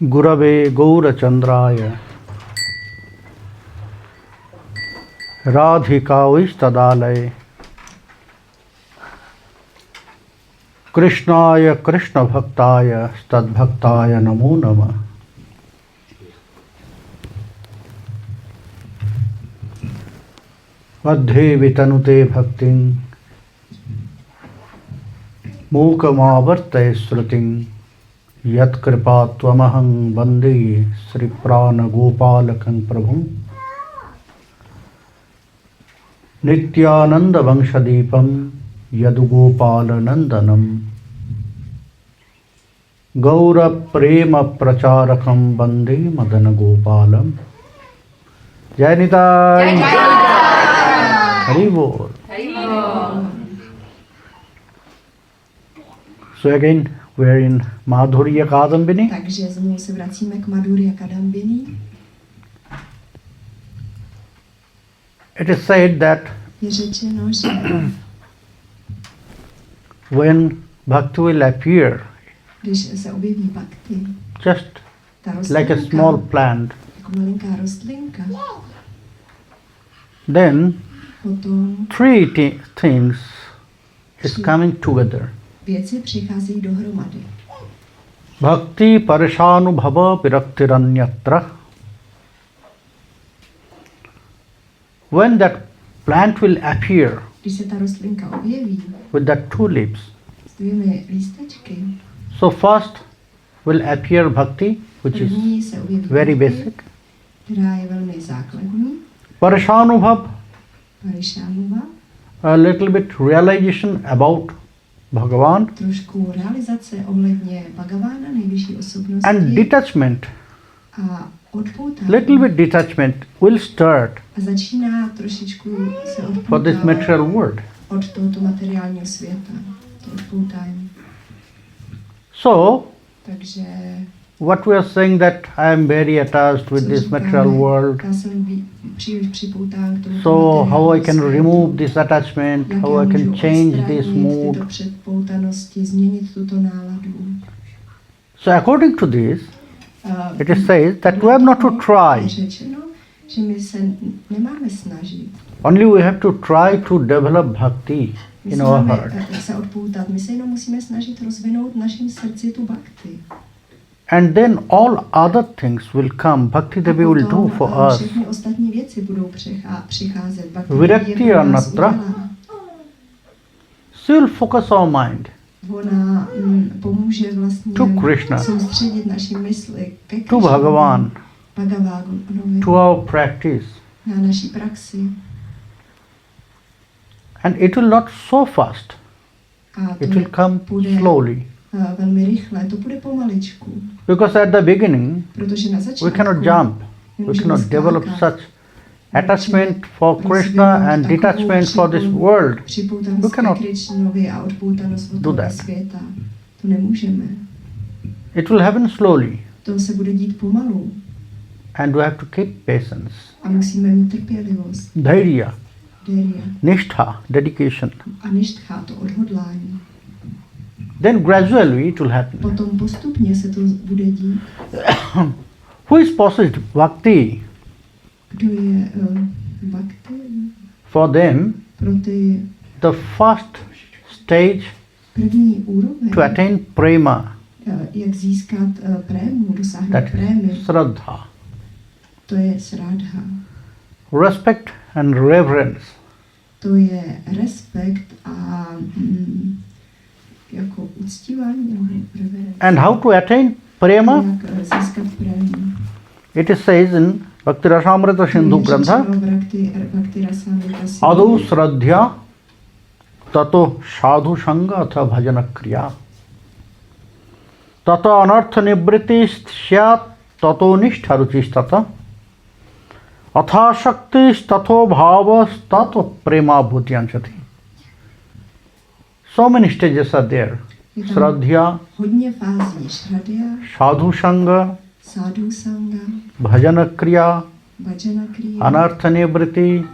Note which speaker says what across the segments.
Speaker 1: Gurave Gaurachandraya Radhikavishtadalaya Krishnaya Krishna Bhaktaya Stadbhaktaya Namo Namah. Madhe Vitanute Bhaktin Mukamavartaya Srutin Yat Kripa Tvamahang Bande Sri Prana Gopalakang Prabhum Nityananda Vanshadipam Yadugopala Nandanam Gaura Prema Pracharakam Bande Madana Gopalam. Jai Nitai Hari Bol. So again we are in Madhurya Kadambini.
Speaker 2: Takže znovu se vracíme k Madhurya Kadambini.
Speaker 1: It is said that
Speaker 2: Je řečeno, že
Speaker 1: when bhakti will appear,
Speaker 2: když se objeví bhakti,
Speaker 1: just
Speaker 2: ta
Speaker 1: like a small plant,
Speaker 2: jako malinká rostlinka,
Speaker 1: then
Speaker 2: potom
Speaker 1: three things is coming together.
Speaker 2: věci přicházejí dohromady.
Speaker 1: Bhakti parishanubhava viraktiranyatra. When that plant will appear
Speaker 2: Když se ta rostlinka objeví
Speaker 1: with that two leaves,
Speaker 2: s dvěmi lístečky,
Speaker 1: so first will appear bhakti, which is
Speaker 2: první se objeví
Speaker 1: very
Speaker 2: bhakti,
Speaker 1: basic.
Speaker 2: která je velmi základní,
Speaker 1: Parishanubhav,
Speaker 2: parishanuva,
Speaker 1: a little bit realization about Bhagavan,
Speaker 2: trošku realizace ohledně Bhagavána, nejvyšší osobnosti,
Speaker 1: and detachment,
Speaker 2: a odpoutání.
Speaker 1: little bit detachment will start
Speaker 2: A začíná trošičku se
Speaker 1: for this
Speaker 2: odpoutávat
Speaker 1: material world.
Speaker 2: od tohoto materiálního světa. To odpoutání.
Speaker 1: So,
Speaker 2: Takže
Speaker 1: what we are saying that I am very attached with
Speaker 2: co
Speaker 1: this
Speaker 2: říkáme,
Speaker 1: material world,
Speaker 2: já jsem příliš připoután k tomu.
Speaker 1: so how I can remove this attachment, how I can change this mood.
Speaker 2: Tyto předpoutanosti, změnit tuto náladu.
Speaker 1: So according to this, it is said that we have not to
Speaker 2: Je
Speaker 1: try.
Speaker 2: řečeno, že my se nemáme snažit.
Speaker 1: Only we have to try to develop bhakti
Speaker 2: My
Speaker 1: in
Speaker 2: se
Speaker 1: our
Speaker 2: máme
Speaker 1: heart.
Speaker 2: se odpoutat. My se jenom musíme snažit rozvinout v našem srdci tu bhakti.
Speaker 1: And then all other things will come. Bhakti Devi will do for us.
Speaker 2: Všechny ostatní věci budou přicházet. Bhakti
Speaker 1: Virakti
Speaker 2: Devi je pro nás
Speaker 1: anatra.
Speaker 2: udělá.
Speaker 1: She will focus our mind
Speaker 2: Ona pomůže vlastně
Speaker 1: to Krishna,
Speaker 2: soustředit naši mysli ke
Speaker 1: to
Speaker 2: Krishnovi,
Speaker 1: Bhagavan,
Speaker 2: Bhagavanovi,
Speaker 1: to our practice.
Speaker 2: na naší praxi.
Speaker 1: And it will not so fast.
Speaker 2: A to
Speaker 1: It will come
Speaker 2: půjde
Speaker 1: slowly.
Speaker 2: velmi rychle, to bude pomaličku.
Speaker 1: Because at the beginning,
Speaker 2: Protože na
Speaker 1: we
Speaker 2: začátku
Speaker 1: cannot jump. We
Speaker 2: nemůžeme
Speaker 1: cannot develop
Speaker 2: skákat.
Speaker 1: such attachment for Krishna and detachment for this world.
Speaker 2: Připoutanost
Speaker 1: We
Speaker 2: ke
Speaker 1: cannot
Speaker 2: Krishnovi a odpoutanost od
Speaker 1: do
Speaker 2: tohoto
Speaker 1: that.
Speaker 2: světa. To nemůžeme.
Speaker 1: It will happen slowly.
Speaker 2: To se bude dít pomalu.
Speaker 1: And we have to keep patience.
Speaker 2: A musíme mít trpělivost.
Speaker 1: Dhairya,
Speaker 2: Dérya.
Speaker 1: nishtha, dedication.
Speaker 2: A ništcha, to odhodlání.
Speaker 1: Then gradually it will happen.
Speaker 2: Potom postupně se to bude dít.
Speaker 1: Who is possessed bhakti?
Speaker 2: Kdo je bhakti?
Speaker 1: For them,
Speaker 2: Pro ty
Speaker 1: the first stage
Speaker 2: první úroveň,
Speaker 1: to attain prema,
Speaker 2: jak získat prému, dosáhnout
Speaker 1: that
Speaker 2: prémy,
Speaker 1: is Shraddha,
Speaker 2: to je srádha.
Speaker 1: respect and reverence.
Speaker 2: To je respekt a jako uctívání, reverence.
Speaker 1: And how to attain prema?
Speaker 2: Jak získat prému.
Speaker 1: It is says in Bhakti Rasamrita Sindhu Grantha,
Speaker 2: Bhakti Rasamrita Sindhu.
Speaker 1: Adu Shraddhya Tato Sadhu Sangha Atha Bhajana Kriya Tato Anartha Nivriti Syat Tato Nishtha Ruchis Tata Atha Shakti Tato Bhavas Tato Prema Bhutyanchati. So many stages are there. Shraddhya,
Speaker 2: Hodně fází. Shraddhya,
Speaker 1: Sadhu Sangha,
Speaker 2: Sadhu Sangha,
Speaker 1: Bhajana Kriya,
Speaker 2: Bhajana Kriya,
Speaker 1: Anartha Nivriti,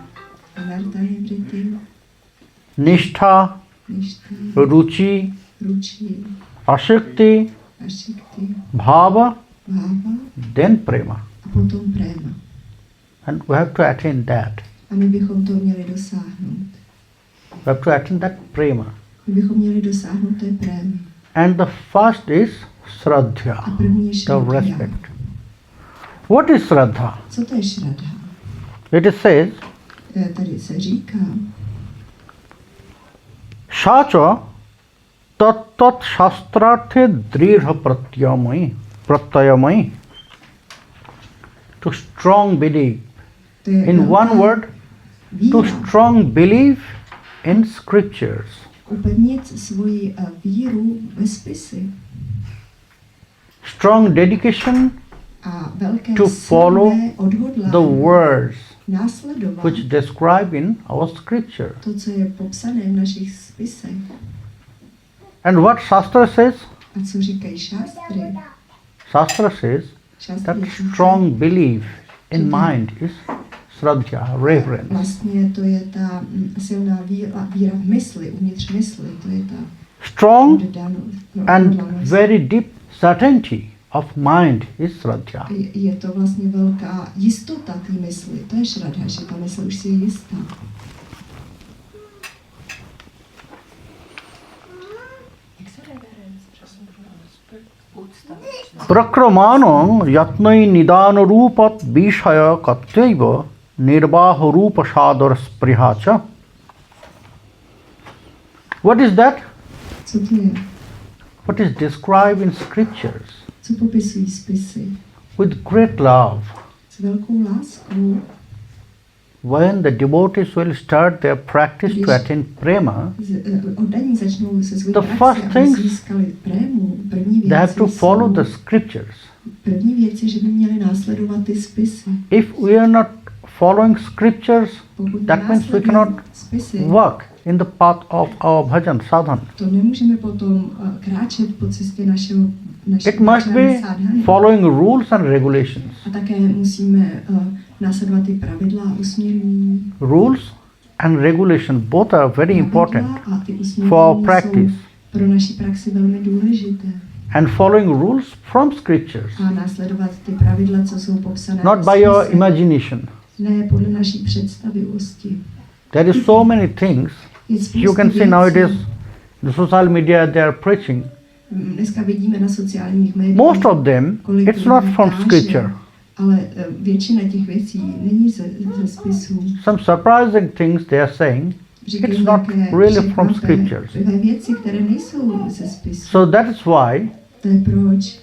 Speaker 2: Anartha Nivriti,
Speaker 1: Nishtha,
Speaker 2: Nishtha,
Speaker 1: Ruchi,
Speaker 2: Ruchi,
Speaker 1: Ashakti,
Speaker 2: Ashakti,
Speaker 1: Bhava
Speaker 2: bhava,
Speaker 1: then prema.
Speaker 2: a potom prema.
Speaker 1: And we have to attain that.
Speaker 2: A my bychom to měli dosáhnout.
Speaker 1: We have to attain that prema.
Speaker 2: My bychom měli dosáhnout té prémy.
Speaker 1: And the first is
Speaker 2: A
Speaker 1: Shraddha,
Speaker 2: první je
Speaker 1: the
Speaker 2: šraddha.
Speaker 1: respect. What is Shraddha?
Speaker 2: Co to je šraddha?
Speaker 1: It says,
Speaker 2: Tady se říká,
Speaker 1: Shacha tat shastrarthe dridha pratyamai. To strong belief.
Speaker 2: to je
Speaker 1: In one word, to
Speaker 2: víra.
Speaker 1: strong belief in scriptures.
Speaker 2: Upevnit svoji víru ve spisy.
Speaker 1: Strong dedication
Speaker 2: A velké
Speaker 1: to follow
Speaker 2: silné odhodlání
Speaker 1: the words
Speaker 2: následovat
Speaker 1: which describe in our scripture.
Speaker 2: to, co je popsané v našich spisech.
Speaker 1: And what Shastra says?
Speaker 2: A co říkají šástry?
Speaker 1: Shastra says
Speaker 2: Šástry
Speaker 1: that
Speaker 2: říkají,
Speaker 1: strong belief in mind is Shraddha, reverence.
Speaker 2: vlastně to je ta silná víra v mysli, uvnitř mysli, to je ta
Speaker 1: Strong
Speaker 2: oddanost.
Speaker 1: and very deep certainty of mind is Shraddha.
Speaker 2: Je to vlastně velká jistota té mysli, to je šraddha, že ta mysl už si je jistá.
Speaker 1: Prakramano yatnai nidana rupat vishaya katyaiva nirvaha rupa sadar sprihacha. What is that?
Speaker 2: Co to je?
Speaker 1: What is described in scriptures
Speaker 2: Co popisují spisy?
Speaker 1: with great love.
Speaker 2: S velkou láskou.
Speaker 1: When the devotees will start their practice to attain prema,
Speaker 2: Oddaní začnou se svojí
Speaker 1: The
Speaker 2: praxi,
Speaker 1: first
Speaker 2: aby
Speaker 1: things,
Speaker 2: získali prému. První
Speaker 1: they have to
Speaker 2: věci
Speaker 1: follow
Speaker 2: jsou,
Speaker 1: the scriptures.
Speaker 2: první věc je, že by měli následovat ty spisy.
Speaker 1: If we are not following scriptures,
Speaker 2: Pokud
Speaker 1: that means we
Speaker 2: následujeme
Speaker 1: cannot
Speaker 2: spisy,
Speaker 1: work in the path of our bhajan sadhana.
Speaker 2: to nemůžeme potom kráčet po cestě našeho
Speaker 1: It must be
Speaker 2: sadhany.
Speaker 1: following rules and regulations.
Speaker 2: A také musíme následovat ty pravidla a usměrnění.
Speaker 1: Rules and regulation both are very important
Speaker 2: Pravidla a ty
Speaker 1: for our
Speaker 2: usměrnění
Speaker 1: practice.
Speaker 2: jsou pro naši praxi velmi důležité.
Speaker 1: And following rules from scriptures,
Speaker 2: A následovat ty pravidla, co jsou popsané
Speaker 1: not
Speaker 2: v
Speaker 1: by your
Speaker 2: spisech.
Speaker 1: imagination.
Speaker 2: Ne podle naší představivosti.
Speaker 1: There is so many things.
Speaker 2: Je spousta
Speaker 1: You can see
Speaker 2: věcí.
Speaker 1: nowadays the social media they are preaching.
Speaker 2: Dneska vidíme na sociálních médiích.
Speaker 1: Most of them,
Speaker 2: kolik
Speaker 1: it's not
Speaker 2: lidí
Speaker 1: from
Speaker 2: káže,
Speaker 1: scripture.
Speaker 2: Ale většina těch věcí není ze spisů.
Speaker 1: Some surprising things they are saying,
Speaker 2: Říkají
Speaker 1: it's not
Speaker 2: nějaké
Speaker 1: really from
Speaker 2: překvapivé
Speaker 1: scriptures.
Speaker 2: věci, které nejsou ze spisů.
Speaker 1: So that is why
Speaker 2: To je proč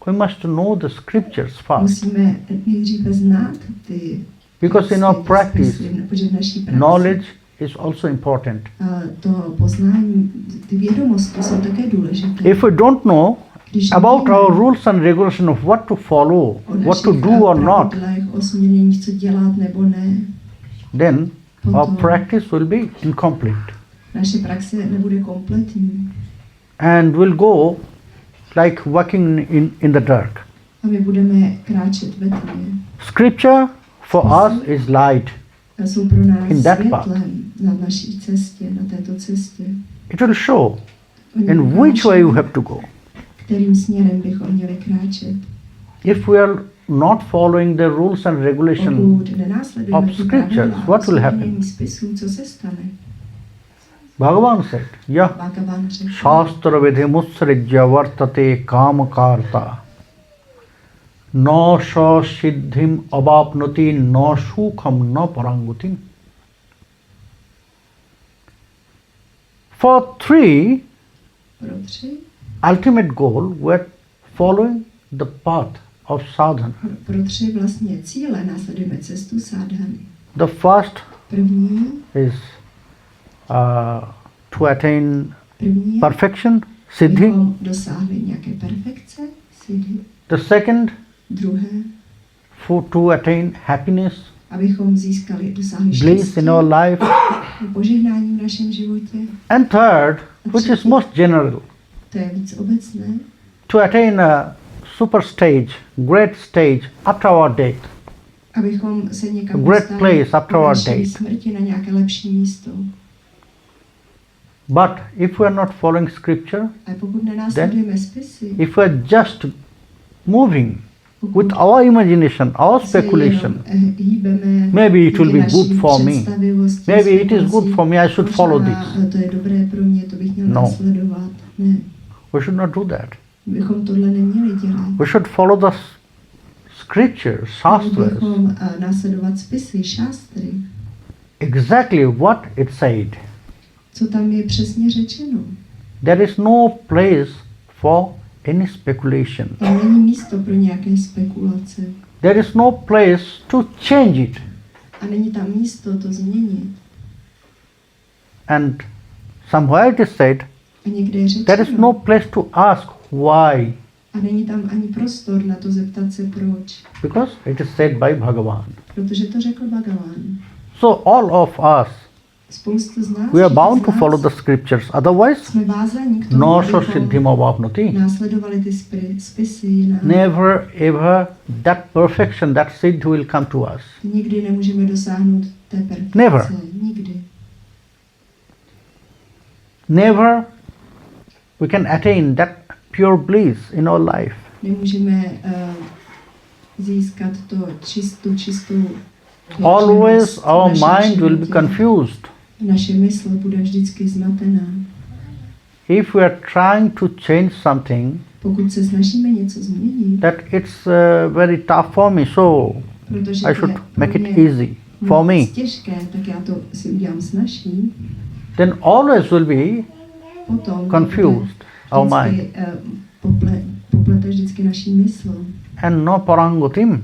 Speaker 1: we must know the scriptures first.
Speaker 2: musíme nejdříve znát ty
Speaker 1: Because in our
Speaker 2: ty
Speaker 1: practice,
Speaker 2: spisy, protože v naší praxi
Speaker 1: knowledge is also important.
Speaker 2: to poznání, ty vědomosti jsou také důležité.
Speaker 1: If we don't know
Speaker 2: Když
Speaker 1: about
Speaker 2: nevíme
Speaker 1: our rules and regulation of what to follow,
Speaker 2: o
Speaker 1: what to
Speaker 2: našich
Speaker 1: do or not,
Speaker 2: pravidlech, o směření, co dělat nebo ne,
Speaker 1: then our
Speaker 2: potom
Speaker 1: practice will be incomplete.
Speaker 2: naše praxe nebude kompletní.
Speaker 1: And we'll go like walking in the dark.
Speaker 2: A my budeme kráčet ve tmě.
Speaker 1: Scripture for us is light.
Speaker 2: A jsou pro nás
Speaker 1: In that path.
Speaker 2: světlem na naší cestě, na této cestě.
Speaker 1: It will show
Speaker 2: Oni
Speaker 1: in
Speaker 2: ukážou,
Speaker 1: which way you have to go.
Speaker 2: kterým směrem bychom měli kráčet.
Speaker 1: If we are not following the rules and regulations
Speaker 2: Pokud nenásledujeme
Speaker 1: of
Speaker 2: ty
Speaker 1: scriptures,
Speaker 2: pravidla
Speaker 1: what will happen?
Speaker 2: usměrnění spisů, co se stane?
Speaker 1: Bhagavan said, Yah
Speaker 2: Bhagavan řekl,
Speaker 1: Shastra vidhimutsrijya vartate kamakarta na sa siddhim abapnoti na sukham na parangutim. For three
Speaker 2: pro 3,
Speaker 1: ultimate goal, we're following the path of sadhana.
Speaker 2: pro 3 vlastně cíle následujeme cestu sadhany.
Speaker 1: The first
Speaker 2: První
Speaker 1: is to attain
Speaker 2: je,
Speaker 1: perfection, siddhi.
Speaker 2: abychom dosáhli nějaké perfekce, siddhi.
Speaker 1: The second,
Speaker 2: Druhé,
Speaker 1: to attain happiness,
Speaker 2: dosáhli
Speaker 1: bliss
Speaker 2: štěstí,
Speaker 1: in our life.
Speaker 2: požehnání v našem životě.
Speaker 1: And third, which is most general,
Speaker 2: To je víc obecné,
Speaker 1: to attain a super stage, great stage after our death.
Speaker 2: abychom se někam
Speaker 1: A great
Speaker 2: dostali
Speaker 1: place after
Speaker 2: po
Speaker 1: our
Speaker 2: naší
Speaker 1: death.
Speaker 2: smrti na nějaké lepší místo.
Speaker 1: But if we are not following scripture,
Speaker 2: A pokud nenásledujeme spisy,
Speaker 1: if we are just moving with our imagination, our speculation. Maybe it will be good for me. Maybe it is good for me, I should follow this. No. We should not do that. We should follow the scriptures, shastras, exactly what it said.
Speaker 2: Co tam je přesně řečeno.
Speaker 1: There is no place for any speculation.
Speaker 2: Tam není místo pro nějaké spekulace.
Speaker 1: There is no place to change it.
Speaker 2: A není tam místo to změnit.
Speaker 1: And somewhere it is said,
Speaker 2: A někde je řečeno.
Speaker 1: there is no place to ask why.
Speaker 2: A není tam ani prostor na to zeptat se proč.
Speaker 1: Because it is said by Bhagavan.
Speaker 2: Protože to řekl Bhagavan.
Speaker 1: So all of us,
Speaker 2: Spoustu z nás,
Speaker 1: we are bound to follow the scriptures. Otherwise,
Speaker 2: jsme vázáni k tomu,
Speaker 1: no so
Speaker 2: abychom
Speaker 1: siddhim avapnoti.
Speaker 2: následovali ty spisy.
Speaker 1: Never ever that perfection, that siddhi will come to us.
Speaker 2: Nikdy nemůžeme dosáhnout té perfekce.
Speaker 1: Never.
Speaker 2: Nikdy.
Speaker 1: Never we can attain that pure bliss in our life.
Speaker 2: Nemůžeme získat to čistou.
Speaker 1: Always our mind will be confused.
Speaker 2: Naše mysl bude vždycky zmatená.
Speaker 1: If we are trying to change something,
Speaker 2: Pokud se snažíme něco změnit,
Speaker 1: that it's very tough for me, so
Speaker 2: protože
Speaker 1: I should make it easy for me.
Speaker 2: těžké, tak já to si udělám snažší.
Speaker 1: Then always will be
Speaker 2: Potom
Speaker 1: confused our mind.
Speaker 2: Poplete vždycky naší mysl.
Speaker 1: And no parangotim.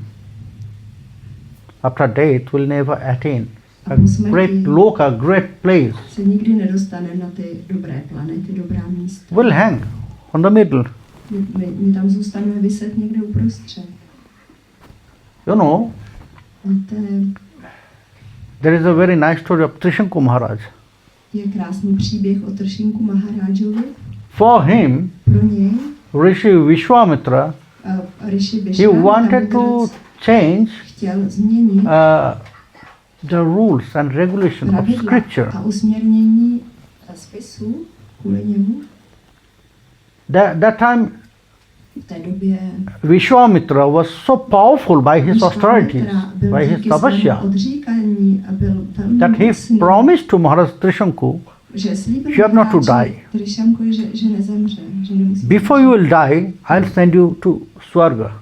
Speaker 1: After death will never attain a great loka, great place.
Speaker 2: Se nikdy nedostaneme na ty dobré planety, dobrá místa.
Speaker 1: Will hang on the middle.
Speaker 2: My tam zůstaneme vyset někde uprostřed.
Speaker 1: You know,
Speaker 2: Víte,
Speaker 1: there is a very nice story of Trishanku Maharaj.
Speaker 2: je krásný příběh o Tršinku Maharájovi.
Speaker 1: For him,
Speaker 2: Pro něj
Speaker 1: Rishi Vishwamitra,
Speaker 2: Rishi
Speaker 1: he wanted to change
Speaker 2: chtěl změnit
Speaker 1: the rules and regulation of
Speaker 2: pravidla
Speaker 1: scripture.
Speaker 2: a usměrnění spisu kvůli němu.
Speaker 1: That time,
Speaker 2: V té době
Speaker 1: Vishwamitra was so powerful by his austerities, by his tapasya,
Speaker 2: odříkání a byl velmi
Speaker 1: that he
Speaker 2: mocný,
Speaker 1: promised to Maharaj Trishanku,
Speaker 2: že slíbil
Speaker 1: you have not to die.
Speaker 2: Trišankovi, že nezemře, že nemusí.
Speaker 1: Before you will die, I'll send you to Swarga.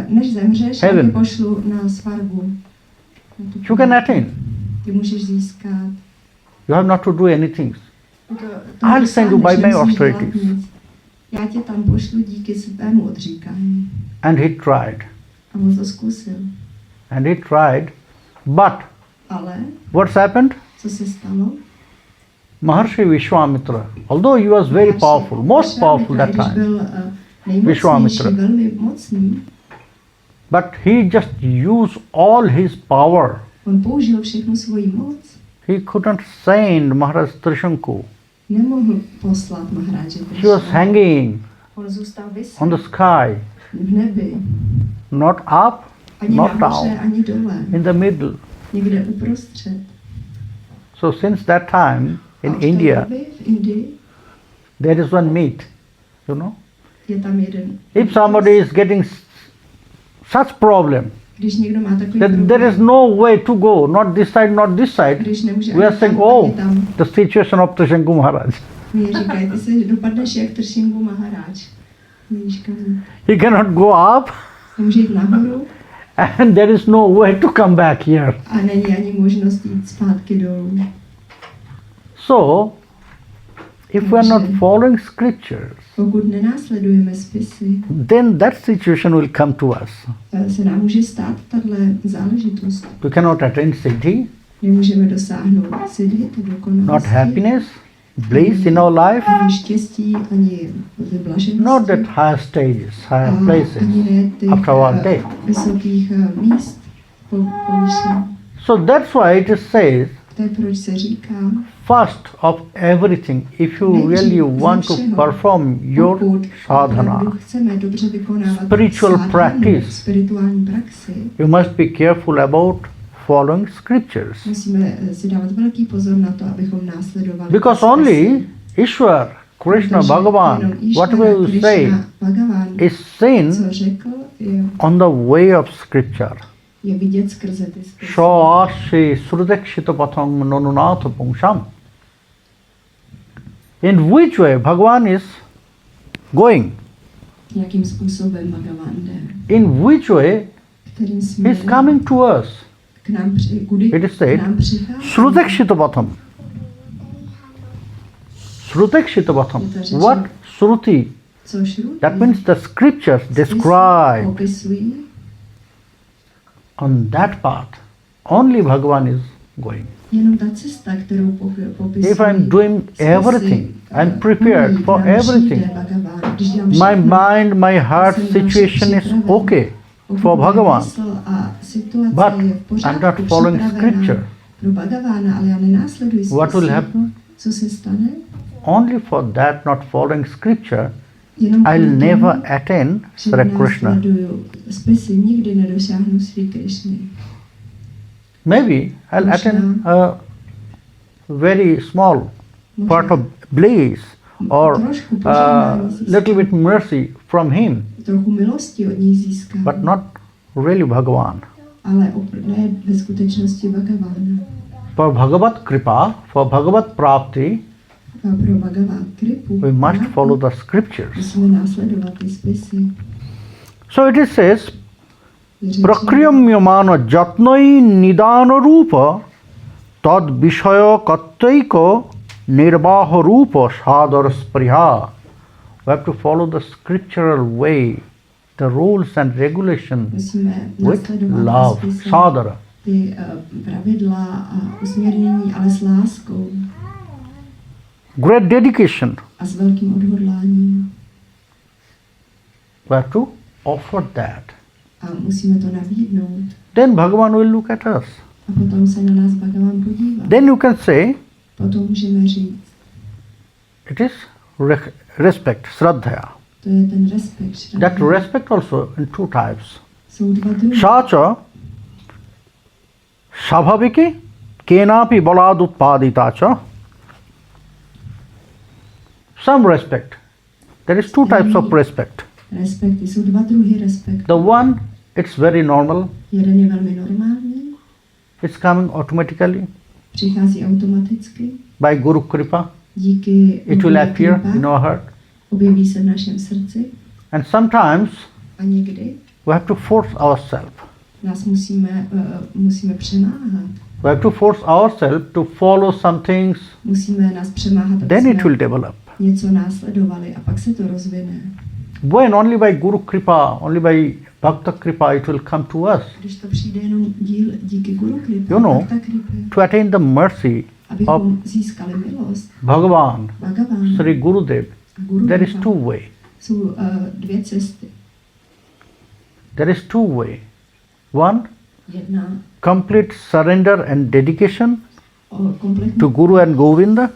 Speaker 2: Než zemřeš, já
Speaker 1: Heaven.
Speaker 2: tě pošlu na svargu.
Speaker 1: You can attain.
Speaker 2: Ty můžeš získat.
Speaker 1: You have not to do anything.
Speaker 2: To
Speaker 1: I'll send you by
Speaker 2: nemusíš
Speaker 1: my
Speaker 2: dělat
Speaker 1: austerities.
Speaker 2: nic. Já tě tam pošlu díky svému odříkání.
Speaker 1: And he tried.
Speaker 2: A on to zkusil.
Speaker 1: And he tried. But
Speaker 2: Ale
Speaker 1: what's happened?
Speaker 2: co se stalo?
Speaker 1: Maharshi Vishwamitra, although he was very powerful, most powerful that time,
Speaker 2: Byl nejmocnější,
Speaker 1: Vishwamitra.
Speaker 2: velmi mocný.
Speaker 1: but he just used all his power.
Speaker 2: On použil všechnu svoji moc.
Speaker 1: He couldn't send Maharaj Trishanku.
Speaker 2: Nemohl poslat Maharáže.
Speaker 1: He was hanging
Speaker 2: On zůstal vyset
Speaker 1: on the sky,
Speaker 2: v nebi.
Speaker 1: not up,
Speaker 2: Ani
Speaker 1: not
Speaker 2: nahoře,
Speaker 1: down,
Speaker 2: ani dole.
Speaker 1: in the middle.
Speaker 2: Někde uprostřed.
Speaker 1: So since that time
Speaker 2: A
Speaker 1: in
Speaker 2: v té
Speaker 1: India,
Speaker 2: době v Indii
Speaker 1: there is one myth, you know.
Speaker 2: je tam jeden.
Speaker 1: If somebody is getting such problem,
Speaker 2: Když někdo má takový
Speaker 1: that
Speaker 2: problém,
Speaker 1: there is no way to go, not this side,
Speaker 2: když nemůže
Speaker 1: we are
Speaker 2: ani
Speaker 1: saying,
Speaker 2: tam,
Speaker 1: oh,
Speaker 2: ani tam.
Speaker 1: the situation of Trishanku Maharaj.
Speaker 2: Mě říkají, ty se dopadneš jak Tršinku Maharáč. Víš kam?
Speaker 1: He cannot go up
Speaker 2: Nemůže jít nahoru
Speaker 1: and there is no way to come back here.
Speaker 2: a není ani možnost jít zpátky dolů.
Speaker 1: So, if we are not following scriptures,
Speaker 2: Pokud nenásledujeme spisy,
Speaker 1: then that situation will come to us.
Speaker 2: se nám může stát tahle záležitost.
Speaker 1: We cannot attain siddhi,
Speaker 2: Nemůžeme dosáhnout siddhi, to
Speaker 1: not
Speaker 2: dokonalosti,
Speaker 1: happiness, bliss in our life,
Speaker 2: ani štěstí, ani vyblaženosti.
Speaker 1: not that higher stages, higher places
Speaker 2: ani ne těch
Speaker 1: after our death.
Speaker 2: vysokých míst povýšení.
Speaker 1: So that's why it says,
Speaker 2: To je proč se říká,
Speaker 1: first of everything, if you really want to perform your
Speaker 2: pokud
Speaker 1: sadhana,
Speaker 2: opravdu chceme dobře vykonávat
Speaker 1: spiritual
Speaker 2: sadhanu,
Speaker 1: practice,
Speaker 2: spirituální praxi,
Speaker 1: you must be careful about following scriptures.
Speaker 2: musíme si dávat velký pozor na to, abychom následovali.
Speaker 1: Because
Speaker 2: spisy.
Speaker 1: only Ishwar Krishna,
Speaker 2: Protože
Speaker 1: Bhagavan,
Speaker 2: jenom Išvara,
Speaker 1: whatever you
Speaker 2: Krishna,
Speaker 1: say,
Speaker 2: Bhagavan,
Speaker 1: is seen
Speaker 2: co řekl,
Speaker 1: on the way of scripture.
Speaker 2: je vidět skrze ty spisy.
Speaker 1: Shashi Srudekshita Patham Nanunatha Pungsham. In which way Bhagavan is going?
Speaker 2: Jakým způsobem Bhagavan jde?
Speaker 1: In which way
Speaker 2: Kterým
Speaker 1: he is
Speaker 2: směrem
Speaker 1: coming to us?
Speaker 2: k nám, kudy
Speaker 1: It is
Speaker 2: k
Speaker 1: said,
Speaker 2: nám přichází?
Speaker 1: Srudekshita Patham. Srudekshita Patham. What Shruti?
Speaker 2: Co Shruti?
Speaker 1: That means the scriptures describe
Speaker 2: Popisují.
Speaker 1: on that path. Only Bhagavan is going.
Speaker 2: Jenom ta cesta, kterou popisují.
Speaker 1: If I'm doing everything, I'm prepared for everything. My mind, my heart situation is okay for Bhagavan. But I'm not following scripture. What will happen? Only for that not following scripture, I'll never attain Sri Krishna. Maybe I'll attain a very small part of bliss or a little bit mercy from him, but not really Bhagavan. For Bhagavat Kripa, for Bhagavat Prapti, we must follow the scriptures. So it says, Prakriyamyamana jatnai nidana rupa tad vishaya kattaiko nirvaha rupa sadara spriha. We have to follow the scriptural way, the rules and regulations with love, sadara. Great dedication. We have to offer that. Then Bhagavan will look at us. Then you can say, it is respect, Shraddha. That respect also in two types. Shacha, Sabhaviki, Kenapi Baladutpaditacha. Some respect. There is two types of respect. The one, it's very normal. It's coming automatically. By Guru Kripa. It will appear in our heart. And sometimes we have to force ourselves. We have to force ourselves to follow some things. Then it will develop. When only by Guru Kripa, only by Bhakta Kripa, it will come to us. You know, to attain the mercy of Bhagavan, Sri Gurudev, there is two ways. There is two ways. One, complete surrender and dedication to Guru and Govinda.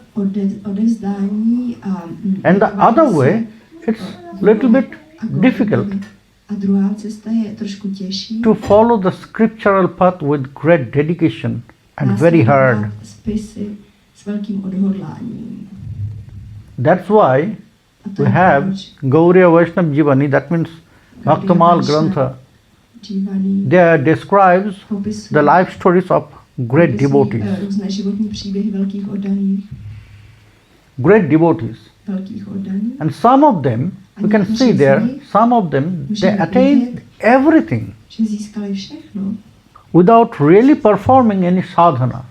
Speaker 1: And the other way, it's little bit difficult to follow the scriptural path with great dedication and very hard. That's why we have Gauriya Vaishnava Jivani, that means Bhaktamal Grantha. There describes the life stories of great devotees. Great devotees. And some of them, we can see there, some of them, they attain everything without really performing any sadhana.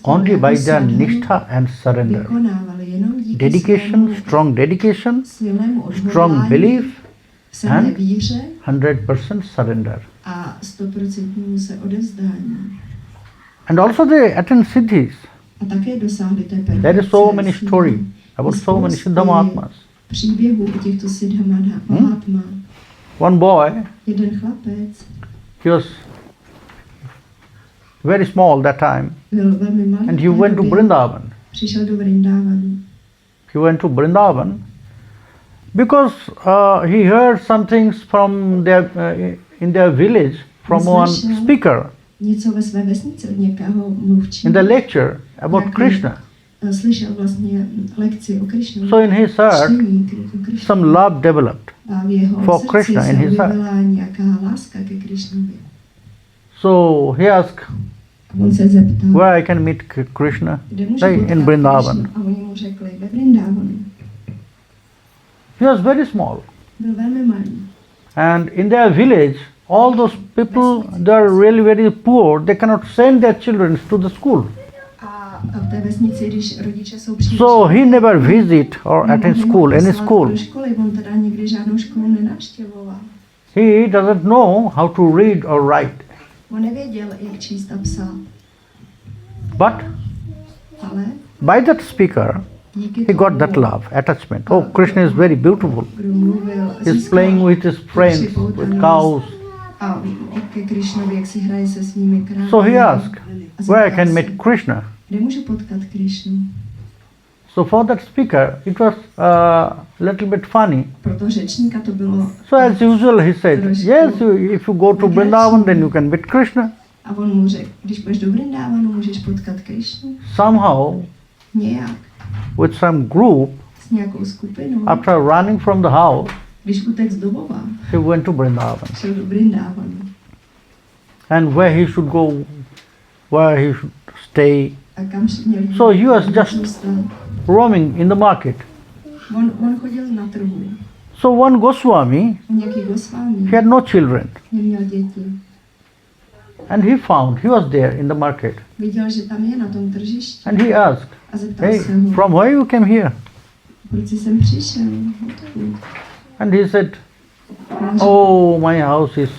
Speaker 1: Only by their nishtha and surrender. Dedication, strong belief, and 100% surrender. And also they attain siddhis. There is so many stories about so many Siddha Mahatmas. One boy, he was very small that time, and he went to Vrindavan. He went to Vrindavan because he heard some things from in their village from one speaker in the lecture about Krishna.
Speaker 2: slyšel vlastně lekci o Krišnu.
Speaker 1: So in his heart, some love developed for Krishna in his heart.
Speaker 2: Nějaká láska ke Krišnovi.
Speaker 1: So he asked,
Speaker 2: On se zeptal,
Speaker 1: where I can meet Krishna?
Speaker 2: kde můžu
Speaker 1: Hey,
Speaker 2: potkat
Speaker 1: in Vrindavan.
Speaker 2: Krišnu? A oni mu řekli, ve Vrindavanu.
Speaker 1: He was very small.
Speaker 2: Byl velmi malý.
Speaker 1: And in their village, all those people, they are really very poor. They cannot send their children to the school.
Speaker 2: A v té vesnici, když rodiče jsou příliš...
Speaker 1: So he never visit or attend school, any school.
Speaker 2: Do školy, on teda nikdy žádnou školu nenavštěvoval.
Speaker 1: He doesn't know how to read or write.
Speaker 2: On nevěděl, jak číst a psát.
Speaker 1: But
Speaker 2: Ale
Speaker 1: by that speaker, he got that love, attachment. Oh, Krishna is very beautiful. He's playing with his friends, with cows.
Speaker 2: A ke Krišnovi, jak si hraje se svými krávami.
Speaker 1: So he asked, where I can meet Krishna?
Speaker 2: Kde můžu potkat Krišnu?
Speaker 1: So for that speaker, it was a little bit funny.
Speaker 2: Pro toho řečníka to bylo...
Speaker 1: So as usual, he said, yes, if you go to Vrindavan, then you can meet Krishna.
Speaker 2: A on mu řekl, když půjdeš do Vrindavanu, můžeš potkat Krišnu.
Speaker 1: Somehow,
Speaker 2: Nějak,
Speaker 1: with some group,
Speaker 2: s nějakou skupinou.
Speaker 1: after running from the house,
Speaker 2: Když utek z domova,
Speaker 1: he went to Vrindavan.
Speaker 2: šel do Vrindavanu.
Speaker 1: And where he should go, where he should stay.
Speaker 2: A kam měl jít?
Speaker 1: So he was just
Speaker 2: Zůstal.
Speaker 1: roaming in the market.
Speaker 2: On chodil na trhu.
Speaker 1: So one Goswami,
Speaker 2: Nějaký Goswami.
Speaker 1: he had no children.
Speaker 2: Neměl děti.
Speaker 1: And he found, he was there in the market.
Speaker 2: Viděl, že tam je na tom tržišti.
Speaker 1: And he asked,
Speaker 2: A zeptal
Speaker 1: hey,
Speaker 2: se ho,
Speaker 1: from where you came here?
Speaker 2: proč jsi sem přišel? Odkud?
Speaker 1: And he said,
Speaker 2: On řekl,
Speaker 1: oh, my house is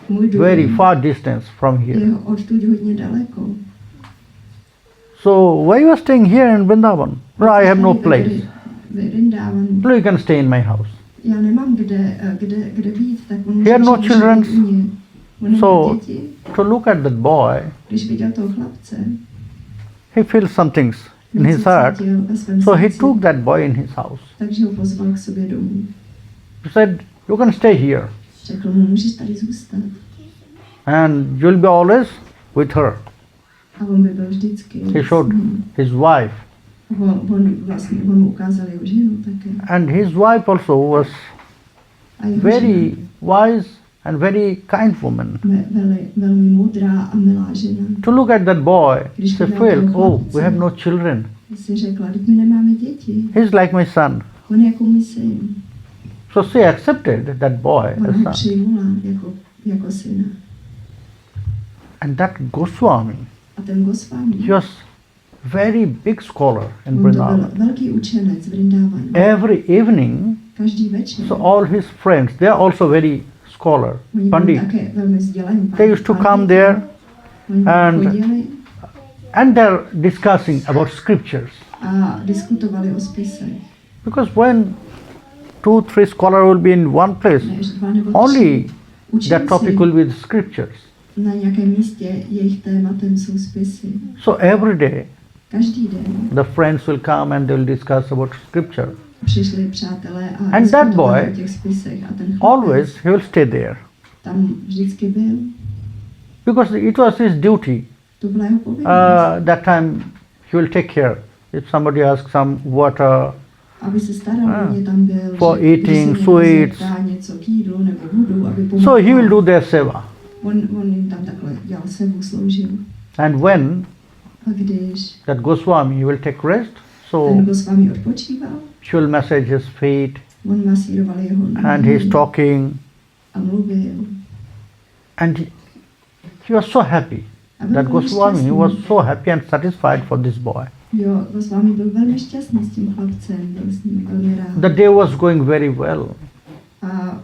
Speaker 2: můj dům
Speaker 1: very far distance from here.
Speaker 2: je odtud hodně daleko.
Speaker 1: So why you are staying here in Vrindavan? No, I have no place.
Speaker 2: Vrindavanu.
Speaker 1: No, you can stay in my house.
Speaker 2: Já nemám kde být, tak on
Speaker 1: He had no
Speaker 2: může
Speaker 1: children.
Speaker 2: být u mě. On nemá
Speaker 1: So
Speaker 2: děti.
Speaker 1: to look at that boy,
Speaker 2: Když viděl toho chlapce,
Speaker 1: he feels some things in his
Speaker 2: něco
Speaker 1: heart.
Speaker 2: cítil ve svém
Speaker 1: So he
Speaker 2: srdci,
Speaker 1: took that boy in his house.
Speaker 2: takže ho pozval k sobě domů.
Speaker 1: He said, you can stay here
Speaker 2: Řekl mu, můžeš tady zůstat.
Speaker 1: and you'll be always with her.
Speaker 2: A on by byl vždycky.
Speaker 1: He showed his wife.
Speaker 2: On mu ukázal jeho ženu také.
Speaker 1: And his wife also was
Speaker 2: A jeho
Speaker 1: very wise and very kind woman.
Speaker 2: velmi moudrá a milá žena.
Speaker 1: To look at that boy,
Speaker 2: Když
Speaker 1: she
Speaker 2: viděla
Speaker 1: felt,
Speaker 2: toho
Speaker 1: oh,
Speaker 2: chlapce,
Speaker 1: we have no children.
Speaker 2: si řekla, teď my nemáme děti.
Speaker 1: He's like my son.
Speaker 2: On je jako můj syn.
Speaker 1: So she accepted that boy
Speaker 2: Ona
Speaker 1: as
Speaker 2: ho
Speaker 1: son.
Speaker 2: přijmula jako syna.
Speaker 1: And that Goswami,
Speaker 2: A ten Goswami,
Speaker 1: he was very big scholar in
Speaker 2: on to byl
Speaker 1: Vrindavan.
Speaker 2: velký učenec v Vrindavanu.
Speaker 1: Every evening,
Speaker 2: Každý večer.
Speaker 1: so all his friends, they are also very scholar,
Speaker 2: Oni byli
Speaker 1: Pandit.
Speaker 2: také velmi vzdělaní.
Speaker 1: They used to come there
Speaker 2: Oni
Speaker 1: and-
Speaker 2: chodili
Speaker 1: and they're discussing about scriptures.
Speaker 2: a diskutovali o spise.
Speaker 1: Because when 2, 3 scholars will be in one place,
Speaker 2: Než dva nebo
Speaker 1: only
Speaker 2: tři
Speaker 1: that topic
Speaker 2: učenci
Speaker 1: will be the scriptures.
Speaker 2: na nějakém místě jejich tématem jsou spisy.
Speaker 1: So every day
Speaker 2: Každý den
Speaker 1: the friends will come and they'll discuss about scripture.
Speaker 2: přišli přátelé a
Speaker 1: And that
Speaker 2: diskutovali
Speaker 1: boy
Speaker 2: o těch spisech. A ten chlapec
Speaker 1: Always he will stay there.
Speaker 2: tam vždycky byl.
Speaker 1: Because it was his duty.
Speaker 2: To byla jeho povinnost.
Speaker 1: That time he will take care. If somebody asks some water,
Speaker 2: Aby se staral, o ně tam byl.
Speaker 1: for
Speaker 2: že když se
Speaker 1: eating
Speaker 2: někdo
Speaker 1: sweets.
Speaker 2: zeptá něco k jídlu nebo vodu, aby pomohl.
Speaker 1: so he will do their seva.
Speaker 2: On jim tam takhle dělal sebu, sloužil.
Speaker 1: And when
Speaker 2: A když
Speaker 1: that Goswami will take rest, so
Speaker 2: ten Goswami odpočíval,
Speaker 1: she will massage his feet
Speaker 2: on masíroval jeho
Speaker 1: and he's talking.
Speaker 2: a mluvil.
Speaker 1: And he was so happy.
Speaker 2: A byl
Speaker 1: That
Speaker 2: velmi
Speaker 1: Goswami
Speaker 2: šťastný.
Speaker 1: was so happy and satisfied for this boy.
Speaker 2: Jo, Goswami byl velmi šťastný s tím chlapcem, byl s ním velmi rád.
Speaker 1: The day was going very well.
Speaker 2: A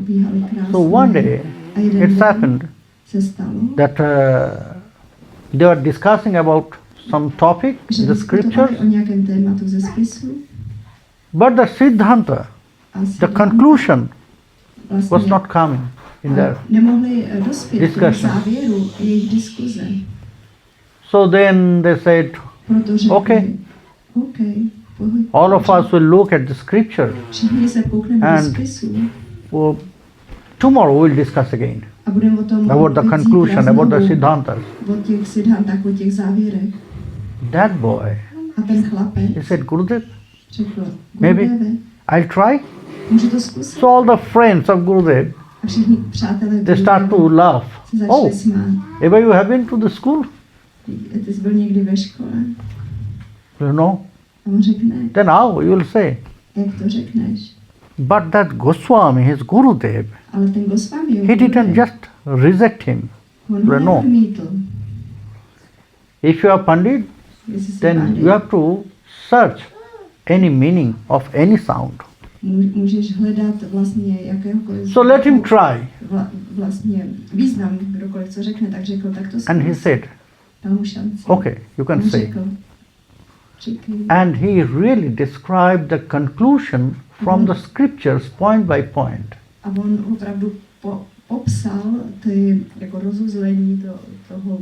Speaker 2: bíhali krásně.
Speaker 1: So one day
Speaker 2: a jeden
Speaker 1: it
Speaker 2: den
Speaker 1: happened
Speaker 2: se stalo,
Speaker 1: that they were discussing about some topic
Speaker 2: že
Speaker 1: in the
Speaker 2: diskutovali
Speaker 1: scriptures,
Speaker 2: o nějakém tématu ze spisu
Speaker 1: but the Siddhanta,
Speaker 2: a
Speaker 1: the conclusion
Speaker 2: vlastně
Speaker 1: was not coming in there.
Speaker 2: nemohli dospět k
Speaker 1: discussion.
Speaker 2: závěru jejich diskuze.
Speaker 1: So then they said,
Speaker 2: Proto řekli,
Speaker 1: Okay.
Speaker 2: pohodě.
Speaker 1: all of us will look at the scripture.
Speaker 2: Všichni se koukneme do
Speaker 1: And-
Speaker 2: spisu
Speaker 1: Well, tomorrow we'll discuss again
Speaker 2: a budeme o tom
Speaker 1: about the
Speaker 2: mluvit
Speaker 1: conclusion,
Speaker 2: zítra
Speaker 1: about the
Speaker 2: znovu,
Speaker 1: Siddhantas.
Speaker 2: o těch siddhantách, o těch závěrech.
Speaker 1: That boy,
Speaker 2: A ten chlapec
Speaker 1: he said, Gurudev,
Speaker 2: řekl,
Speaker 1: maybe
Speaker 2: Gurudeve,
Speaker 1: I'll try.
Speaker 2: můžu to zkusit?
Speaker 1: So all the friends of Gurudev,
Speaker 2: A všichni přátelé
Speaker 1: they start to
Speaker 2: Gurudeva
Speaker 1: laugh.
Speaker 2: se začali
Speaker 1: Oh,
Speaker 2: smát.
Speaker 1: ever you have been to the school?
Speaker 2: Ty jsi byl někdy ve škole?
Speaker 1: You know?
Speaker 2: A on řekne,
Speaker 1: Then how you will say?
Speaker 2: jak to řekneš?
Speaker 1: But that Goswami, his Gurudev,
Speaker 2: Ale ten Goswami,
Speaker 1: he didn't just reject him.
Speaker 2: on ho
Speaker 1: No.
Speaker 2: neodmítl.
Speaker 1: If you are Pandit,
Speaker 2: Jestli jsi
Speaker 1: then
Speaker 2: pandit,
Speaker 1: you have to search any meaning of any sound.
Speaker 2: můžeš hledat vlastně jakéhokoliv
Speaker 1: So let him try.
Speaker 2: vlastně význam, kdokoliv co řekne, tak řekl, tak to
Speaker 1: And he
Speaker 2: zkus.
Speaker 1: said,
Speaker 2: Dal mu šanci.
Speaker 1: okay, you can
Speaker 2: On
Speaker 1: say.
Speaker 2: řekl, říkej.
Speaker 1: And he really described the conclusion from the scriptures point by point.
Speaker 2: A on opravdu popsal ty jako rozuzlení toho.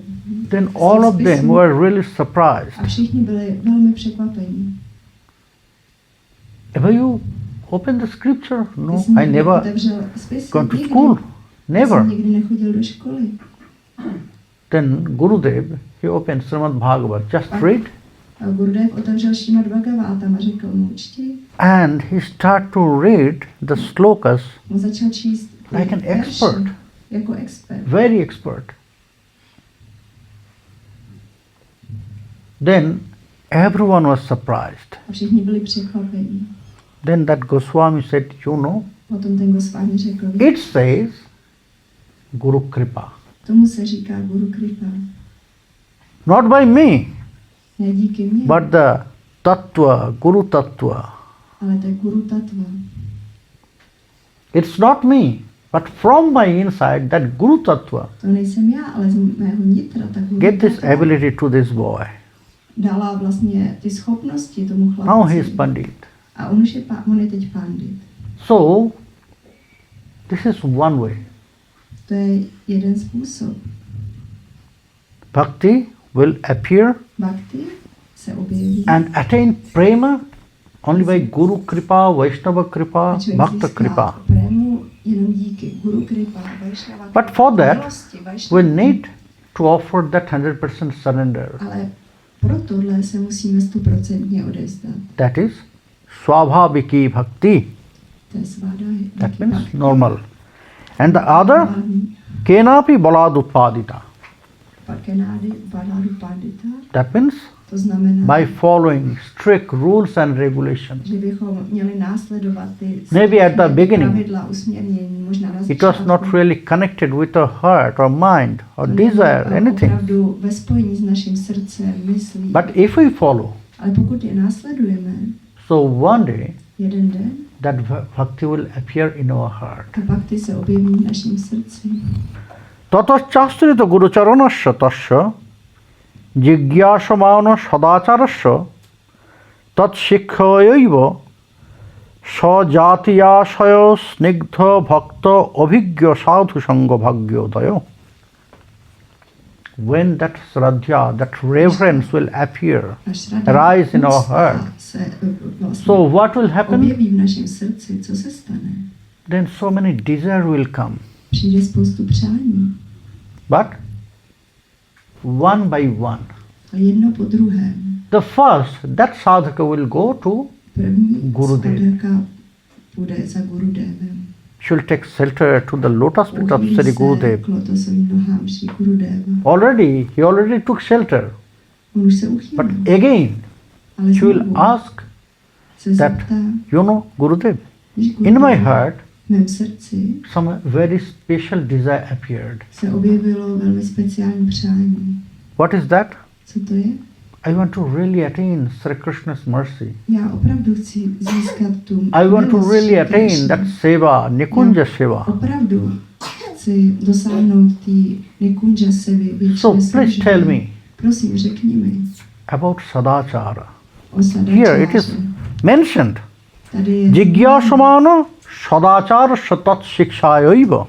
Speaker 1: Then all of them were really surprised.
Speaker 2: A všichni byli velmi překvapení.
Speaker 1: Ever you open the scripture? No,
Speaker 2: Ty jsi
Speaker 1: I
Speaker 2: někdy
Speaker 1: never
Speaker 2: otevřel spisy?
Speaker 1: gone to
Speaker 2: Nikdy?
Speaker 1: school.
Speaker 2: Ty
Speaker 1: Never.
Speaker 2: jsi nikdy nechodil do školy.
Speaker 1: Then Gurudev, he opened Srimad Bhagavat. Just read.
Speaker 2: A Gurudev otevřel Šrimad Bhagavatam a řekl mu, čti.
Speaker 1: And he started to read the slokas
Speaker 2: On začal číst
Speaker 1: like an
Speaker 2: verše
Speaker 1: expert.
Speaker 2: Jako expert.
Speaker 1: Very expert. Then everyone was surprised.
Speaker 2: A všichni byli překvapení.
Speaker 1: Then that Goswami said, you know,
Speaker 2: Potom ten Goswami řekl,
Speaker 1: it says Guru Kripa.
Speaker 2: tomu se říká Guru Kripa.
Speaker 1: Not by me,
Speaker 2: Ne díky mně,
Speaker 1: but the Tattva, Guru Tattva.
Speaker 2: ale to je Guru Tattva.
Speaker 1: It's not me, but from my inside, that Guru Tattva
Speaker 2: To nejsem já, ale z mého nitra, tak Guru
Speaker 1: gave this
Speaker 2: Tattva
Speaker 1: ability to this boy.
Speaker 2: dala vlastně ty schopnosti tomu chlapci.
Speaker 1: Now he is Pandit.
Speaker 2: A on je teď pandit.
Speaker 1: So, this is one way.
Speaker 2: To je jeden způsob.
Speaker 1: Bhakti will appear
Speaker 2: Bhakti se objeví.
Speaker 1: and attain prema only by Guru Kripa, Vaishnava Kripa,
Speaker 2: A člověk
Speaker 1: Bhakta
Speaker 2: získá
Speaker 1: Kripa.
Speaker 2: prému jenom díky Guru Kripa, Vaishnava
Speaker 1: But for that,
Speaker 2: milosti, Vaishnava.
Speaker 1: we need to offer that 100% surrender.
Speaker 2: Ale pro tohle se musíme 100% odevzdat.
Speaker 1: That is Swabhaviki Bhakti.
Speaker 2: To je svádhy.
Speaker 1: That means normal. And the other, Kenapi Balad Utpadita.
Speaker 2: Pakenády, Baladu Pandita,
Speaker 1: That means
Speaker 2: to znamená,
Speaker 1: by following strict rules and regulations.
Speaker 2: že bychom měli následovat ty
Speaker 1: Maybe at the beginning,
Speaker 2: pravidla, usměrnění, možná na
Speaker 1: it was not really connected with our heart or mind or desire, anything.
Speaker 2: Opravdu ve spojení s naším srdcem, myslí.
Speaker 1: But if we follow,
Speaker 2: Ale pokud je následujeme,
Speaker 1: so one day
Speaker 2: jeden den,
Speaker 1: that bhakti will appear in our heart.
Speaker 2: ta bhakti se objeví v našem srdci.
Speaker 1: Tataschasrita gurucharanasya tasya jigyashamana sadacharasya tat shikhayaiva sajatiyashaya snigdha bhakta abhigya sadhu sangha bhagyodaya. When that sraddha, that reverence will appear, arise in our heart, so what will happen?
Speaker 2: Objeví v našem srdci, co se stane?
Speaker 1: Then so many desire will come.
Speaker 2: Přijde spoustu přání,
Speaker 1: But one by one.
Speaker 2: ale jedno po druhém.
Speaker 1: The first, that sadhaka will go to
Speaker 2: První
Speaker 1: Gurudev.
Speaker 2: sadhaka půjde za Gurudevem.
Speaker 1: She'll take shelter to the lotus feet of
Speaker 2: Uchýlí
Speaker 1: Sri
Speaker 2: se
Speaker 1: Gurudev.
Speaker 2: k lotosovým nohám Sri Gurudeva.
Speaker 1: He already took shelter.
Speaker 2: On už se
Speaker 1: But
Speaker 2: uchýlil,
Speaker 1: again,
Speaker 2: ale
Speaker 1: she will
Speaker 2: znovu
Speaker 1: ask
Speaker 2: se
Speaker 1: that,
Speaker 2: zeptá,
Speaker 1: Gurudev,
Speaker 2: když
Speaker 1: in my
Speaker 2: Gurudev,
Speaker 1: heart,
Speaker 2: v mém srdci
Speaker 1: some very special desire appeared.
Speaker 2: se objevilo velmi speciální přání.
Speaker 1: What is that?
Speaker 2: Co to je?
Speaker 1: I want to really attain Sri Krishna's mercy.
Speaker 2: Já opravdu chci získat tu
Speaker 1: I want to
Speaker 2: milost
Speaker 1: really
Speaker 2: Šri
Speaker 1: attain
Speaker 2: Krishny.
Speaker 1: that seva, Nikunja seva.
Speaker 2: Opravdu chci dosáhnout té Nikunja sevy, věčné
Speaker 1: So please
Speaker 2: služby.
Speaker 1: tell me
Speaker 2: Prosím, řekni mi
Speaker 1: about sadachara.
Speaker 2: o sadáčáře.
Speaker 1: Here it is mentioned.
Speaker 2: Tady je
Speaker 1: Jigyashamana sadachara satat shikshayaiva.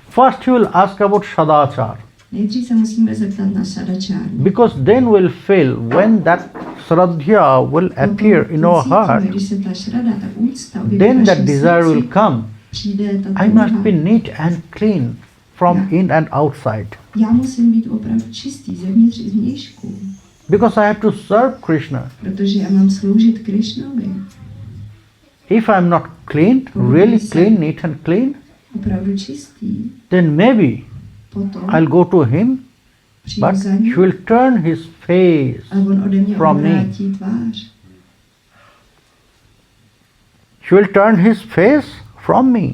Speaker 1: First he will ask about sadachar.
Speaker 2: Nejdřív se musíme zeptat na sadáčáru.
Speaker 1: Because then we'll feel when that sraddha will appear in our heart,
Speaker 2: Když se ta šrada, ta úcta objeví v
Speaker 1: then that
Speaker 2: našem
Speaker 1: desire
Speaker 2: srdci,
Speaker 1: will come.
Speaker 2: přijde ta
Speaker 1: I must
Speaker 2: touha.
Speaker 1: be neat and clean from in and outside.
Speaker 2: Já musím být opravdu čistý zevnitř i zvnějšku.
Speaker 1: Because I have to serve Krishna.
Speaker 2: Protože já mám sloužit Krishnovi.
Speaker 1: If I'm not clean, really clean, neat and clean,
Speaker 2: opravdu čistý,
Speaker 1: then maybe
Speaker 2: potom
Speaker 1: I'll go to him, but he will turn his face from me.
Speaker 2: Tvář.
Speaker 1: He will turn his face from me.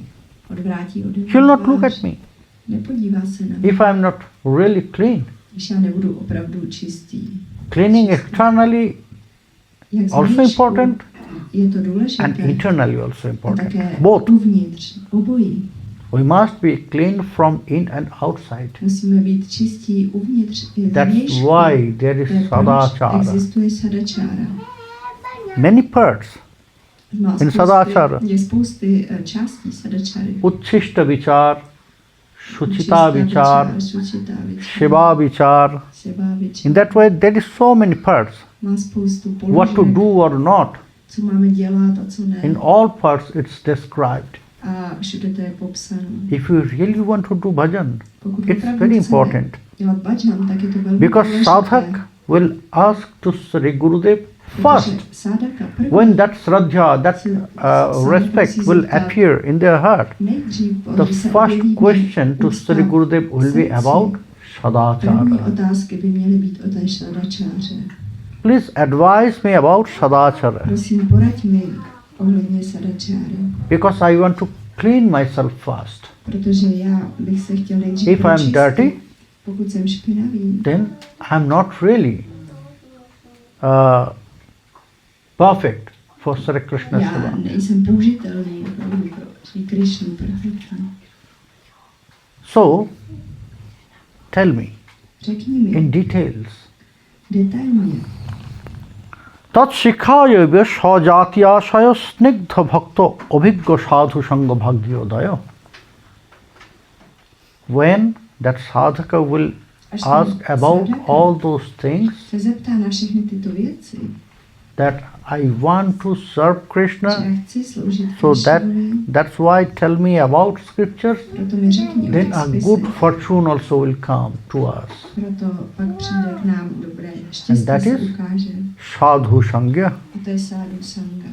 Speaker 1: He will not look at me.
Speaker 2: Nepodívá se na mě.
Speaker 1: If I'm not really clean.
Speaker 2: Když já nebudu opravdu čistý.
Speaker 1: Cleaning externally also important.
Speaker 2: Je to důležité.
Speaker 1: And internally also important.
Speaker 2: Both. Uvnitř, obojí.
Speaker 1: We must be clean from in and outside.
Speaker 2: Musíme být čistí uvnitř i
Speaker 1: That's why there is sadachara.
Speaker 2: Existuje sadachara.
Speaker 1: Many parts in sadachara.
Speaker 2: Je spousty částí sadachary.
Speaker 1: Uchishta vichar, Shuchita vichar, Shiva vichar. In that way there is so many parts. What to do or not.
Speaker 2: Co máme dělat a co ne.
Speaker 1: In all parts it's described.
Speaker 2: A všude to je popsáno.
Speaker 1: If you really want to do bhajan, it's very important.
Speaker 2: Dělat bhajan, tak je to velmi
Speaker 1: Because
Speaker 2: důležité.
Speaker 1: sadhak will ask to Sri Gurudev first. When that shraddha, that respect will appear in their heart, the first question to Sri Gurudev will be about sadachara.
Speaker 2: Otázky by měly být o té sadačáře.
Speaker 1: Please advise me about sadachara.
Speaker 2: Prosím, poraď mi ohledně sadačáry.
Speaker 1: Because I want to clean myself first.
Speaker 2: Protože já bych se chtěl nejdřív
Speaker 1: If I'm dirty,
Speaker 2: pokud jsem špinavý,
Speaker 1: then I'm not really perfect for Sri Krishna
Speaker 2: já
Speaker 1: Seva.
Speaker 2: nejsem použitelný pro Sri Krishnu perfektní.
Speaker 1: So, tell me
Speaker 2: Řekni mi
Speaker 1: in details.
Speaker 2: detailně.
Speaker 1: Tat shikhayave sajatiyashaya snigdha bhakto abhigga sadhu sanga bhagyodaya. When that sadhaka will ask about all those things,
Speaker 2: Se zeptá na všechny tyto věci,
Speaker 1: that I want to serve Krishna,
Speaker 2: že já chci sloužit
Speaker 1: so
Speaker 2: Krishnovi,
Speaker 1: that's why tell me about scriptures,
Speaker 2: proto mi řekni o
Speaker 1: then
Speaker 2: těch
Speaker 1: a
Speaker 2: spisech.
Speaker 1: good fortune also will come to us.
Speaker 2: Proto pak přijde k nám dobré
Speaker 1: And
Speaker 2: štěstí
Speaker 1: that
Speaker 2: se
Speaker 1: is
Speaker 2: ukáže.
Speaker 1: sadhu sangya.
Speaker 2: A to je sadhu sanga.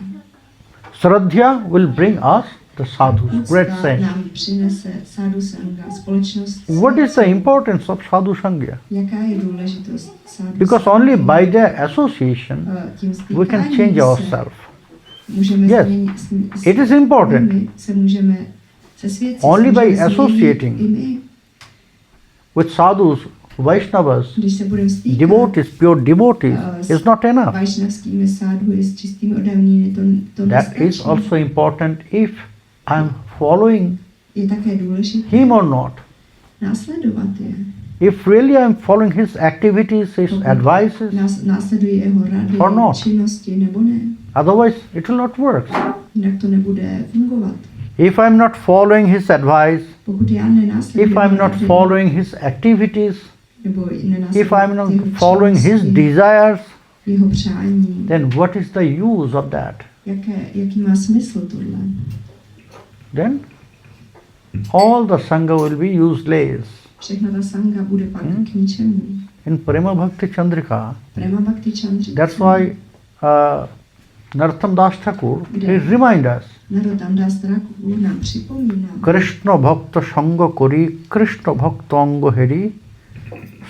Speaker 1: Shraddha will bring us the sadhus, great
Speaker 2: Úcta
Speaker 1: saints.
Speaker 2: nám přinese sadhu sanga, společnost.
Speaker 1: What is the importance of sadhu sangya?
Speaker 2: Jaká je důležitost sadhu
Speaker 1: Because
Speaker 2: sanga?
Speaker 1: only by their association
Speaker 2: Tím
Speaker 1: we can
Speaker 2: stýkáním
Speaker 1: change
Speaker 2: se
Speaker 1: ourselves.
Speaker 2: můžeme
Speaker 1: Yes, it is important.
Speaker 2: My se můžeme se svědci
Speaker 1: Only by
Speaker 2: můžeme změnit
Speaker 1: associating
Speaker 2: i my.
Speaker 1: With sadhus, Vaishnavas,
Speaker 2: Když se budeme stýkat
Speaker 1: devotees, pure devotees, is not enough.
Speaker 2: Vaishnavskými sádhuji s čistými odevnými, to
Speaker 1: That
Speaker 2: nestačí.
Speaker 1: is also important if I am following
Speaker 2: Je také důležité
Speaker 1: him or not.
Speaker 2: následovat je.
Speaker 1: If really I am following his activities, his advices,
Speaker 2: Následují jeho rady,
Speaker 1: or not.
Speaker 2: činnosti nebo ne.
Speaker 1: otherwise it will not work.
Speaker 2: Jinak to nebude fungovat.
Speaker 1: If I am not following his advice,
Speaker 2: Pokud já nenásleduji
Speaker 1: if I am
Speaker 2: jeho
Speaker 1: not
Speaker 2: rady,
Speaker 1: following his activities,
Speaker 2: nebo nenásleduji
Speaker 1: if I am not
Speaker 2: jeho
Speaker 1: following his
Speaker 2: činnosti,
Speaker 1: desires,
Speaker 2: jeho přání,
Speaker 1: then what is the use of that?
Speaker 2: jaký má smysl tohle?
Speaker 1: Then all the sangha will be useless.
Speaker 2: Všechna ta sanga bude pak k ničemu.
Speaker 1: In Prema Bhakti Chandrika,
Speaker 2: Prema Bhakti Chandrika.
Speaker 1: that's why Narottam Das Thakur, he reminds us,
Speaker 2: Narottam Das Thakur nám připomíná,
Speaker 1: Krishna Bhakta Sanga Kori, Krishna Bhakta Anga Heri,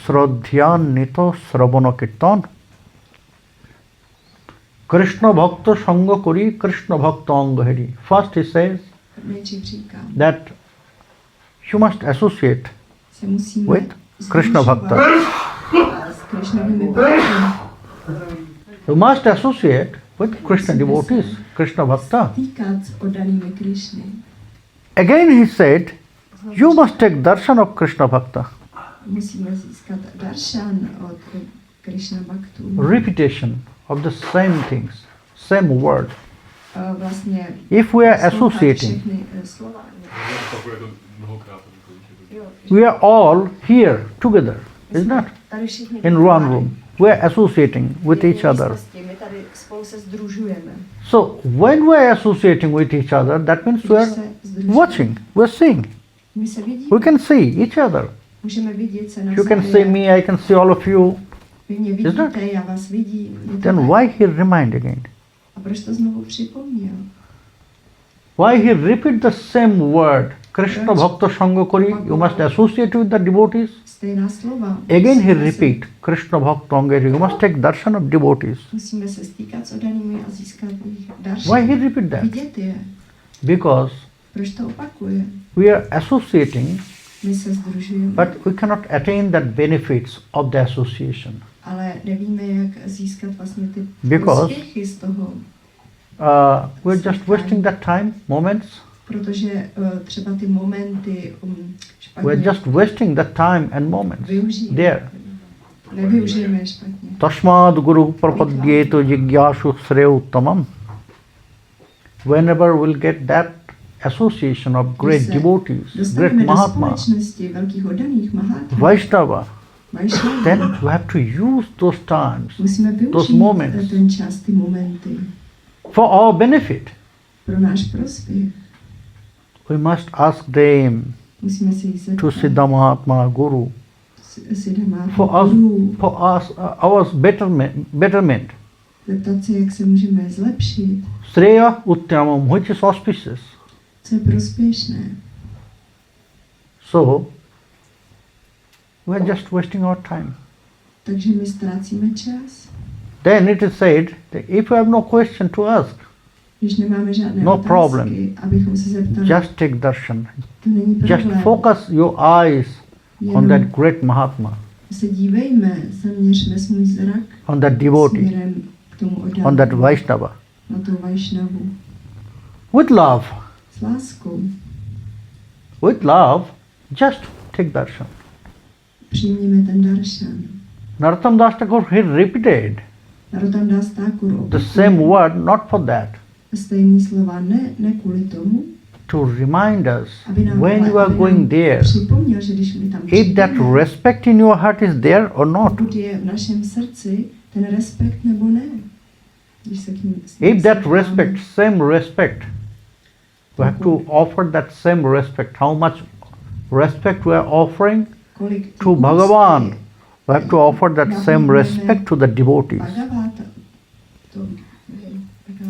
Speaker 1: Sradhyan Nito Sravana Kirtan. Krishna Bhakta Sanga Kori, Krishna Bhakta Anga Heri. First he says
Speaker 2: nejdřív říká,
Speaker 1: that you must associate
Speaker 2: se musíme
Speaker 1: with Krishna Bhakta.
Speaker 2: s Krishnovými bhakty.
Speaker 1: You must associate with Krishna devotees, Krishna Bhakta.
Speaker 2: Týkat s oddanými Krishny.
Speaker 1: Again he said, you must take darshan of Krishna Bhakta.
Speaker 2: Musíme získat darshan od Krishna Bhaktu.
Speaker 1: Repetition of the same things, same word.
Speaker 2: Vlastně
Speaker 1: If we are associating,
Speaker 2: všechny slova.
Speaker 1: we are all here together, is not?
Speaker 2: Tady všichni
Speaker 1: In one room. We are associating with each other.
Speaker 2: My tady spolu se sdružujeme.
Speaker 1: So when we are associating with each other, that means we are watching, we are seeing.
Speaker 2: My se vidíme.
Speaker 1: We can see each other.
Speaker 2: Můžeme vidět se
Speaker 1: You can see me, I can see all of you.
Speaker 2: Vy mě vidíte, já vás vidím.
Speaker 1: Then why he remind again?
Speaker 2: A proč to znovu připomněl?
Speaker 1: Why he repeat the same word? Krishna Bhakta Sangha Kori, you must associate with the devotees.
Speaker 2: Stejná slova.
Speaker 1: Again he repeat, Krishna Bhakta Sangha, you must take darshan of devotees.
Speaker 2: Musíme se stýkat s oddanými a získat jejich darshan.
Speaker 1: Why he repeat that?
Speaker 2: Vidět je.
Speaker 1: Because
Speaker 2: Proč to opakuje?
Speaker 1: we are associating,
Speaker 2: My se sdružujeme.
Speaker 1: but we cannot attain that benefits of the association.
Speaker 2: Ale nevíme, jak získat vlastně ty
Speaker 1: Because
Speaker 2: prospěchy z toho.
Speaker 1: we're just wasting that time, moments.
Speaker 2: Protože třeba ty momenty špatně
Speaker 1: We're just wasting that time and moments
Speaker 2: využijeme.
Speaker 1: there.
Speaker 2: Nevyužijeme špatně.
Speaker 1: Tasmad Guru Prapadyeto Jigyashu Sreyuttamam. Whenever we'll get that association of great devotees, great Mahatmas,
Speaker 2: velkých oddaných Mahatma,
Speaker 1: Vaishnava, then we have to use those times,
Speaker 2: musíme
Speaker 1: those
Speaker 2: využít
Speaker 1: moments
Speaker 2: ten čas, ty momenty
Speaker 1: for our benefit.
Speaker 2: pro náš prospěch.
Speaker 1: We must ask them
Speaker 2: Musíme se jich
Speaker 1: to
Speaker 2: zeptat.
Speaker 1: Siddha Mahatma Guru for us, our betterment.
Speaker 2: Zeptat se, jak se můžeme zlepšit,
Speaker 1: Sreya Uttamam, which is auspicious.
Speaker 2: co je prospěšné.
Speaker 1: So, we are just wasting our time.
Speaker 2: Takže my ztrácíme čas.
Speaker 1: Then it is said that if you have no question to ask,
Speaker 2: Když nemáme žádné
Speaker 1: no
Speaker 2: otázky,
Speaker 1: problem.
Speaker 2: abychom se zeptali,
Speaker 1: just take darshan.
Speaker 2: to není
Speaker 1: Just
Speaker 2: problém.
Speaker 1: focus your eyes on that great Mahatma,
Speaker 2: Se dívejme, zaměřme svůj zrak
Speaker 1: on that devotee,
Speaker 2: směrem k tomu oddanému,
Speaker 1: on that Vaishnava.
Speaker 2: na tu Vaishnavu.
Speaker 1: With love,
Speaker 2: S láskou.
Speaker 1: with love, just take darshan.
Speaker 2: Přijměme ten darshan.
Speaker 1: Narottam Das Thakur, he repeated
Speaker 2: Narottam Das Thakur
Speaker 1: the same word, not for that,
Speaker 2: stejný slova, ne kvůli tomu,
Speaker 1: to remind us
Speaker 2: aby nám,
Speaker 1: when you are going there,
Speaker 2: připomněl, že když my tam
Speaker 1: if that
Speaker 2: přijdeme,
Speaker 1: respect in your heart is there or not.
Speaker 2: pokud je v našem srdci ten respekt nebo ne. Když se k ním
Speaker 1: If that respect, same respect, we have to offer that same respect. How much respect we are offering to Bhagavan, we have to offer that same respect to the devotees.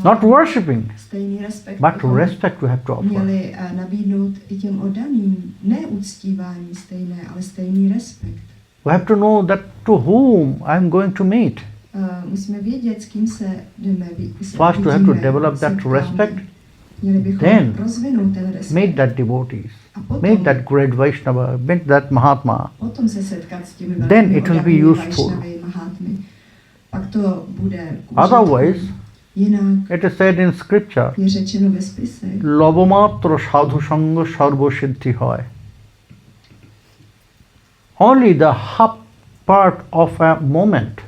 Speaker 1: Not worshipping,
Speaker 2: Stejný respekt,
Speaker 1: but respect we have to offer.
Speaker 2: měli nabídnout i těm oddaným, ne uctívání stejné, ale stejný respekt.
Speaker 1: We have to know that to whom I am going to meet.
Speaker 2: Musíme vědět, s kým se jdeme.
Speaker 1: First we have to develop that respect,
Speaker 2: Měli bychom
Speaker 1: then
Speaker 2: rozvinout ten respekt.
Speaker 1: meet that devotees,
Speaker 2: A potom,
Speaker 1: meet that great Vaishnava, meet that Mahatma.
Speaker 2: potom se setkat s těmi
Speaker 1: Then
Speaker 2: velkými
Speaker 1: it will be
Speaker 2: oddanými
Speaker 1: useful.
Speaker 2: Vaishnavy, Mahatmy. Pak to bude
Speaker 1: Otherwise,
Speaker 2: jinak
Speaker 1: it is said in scripture,
Speaker 2: je řečeno ve spisech.
Speaker 1: Lobamatra sadhu sanga sarva siddhi hoy. Only the half part of a moment,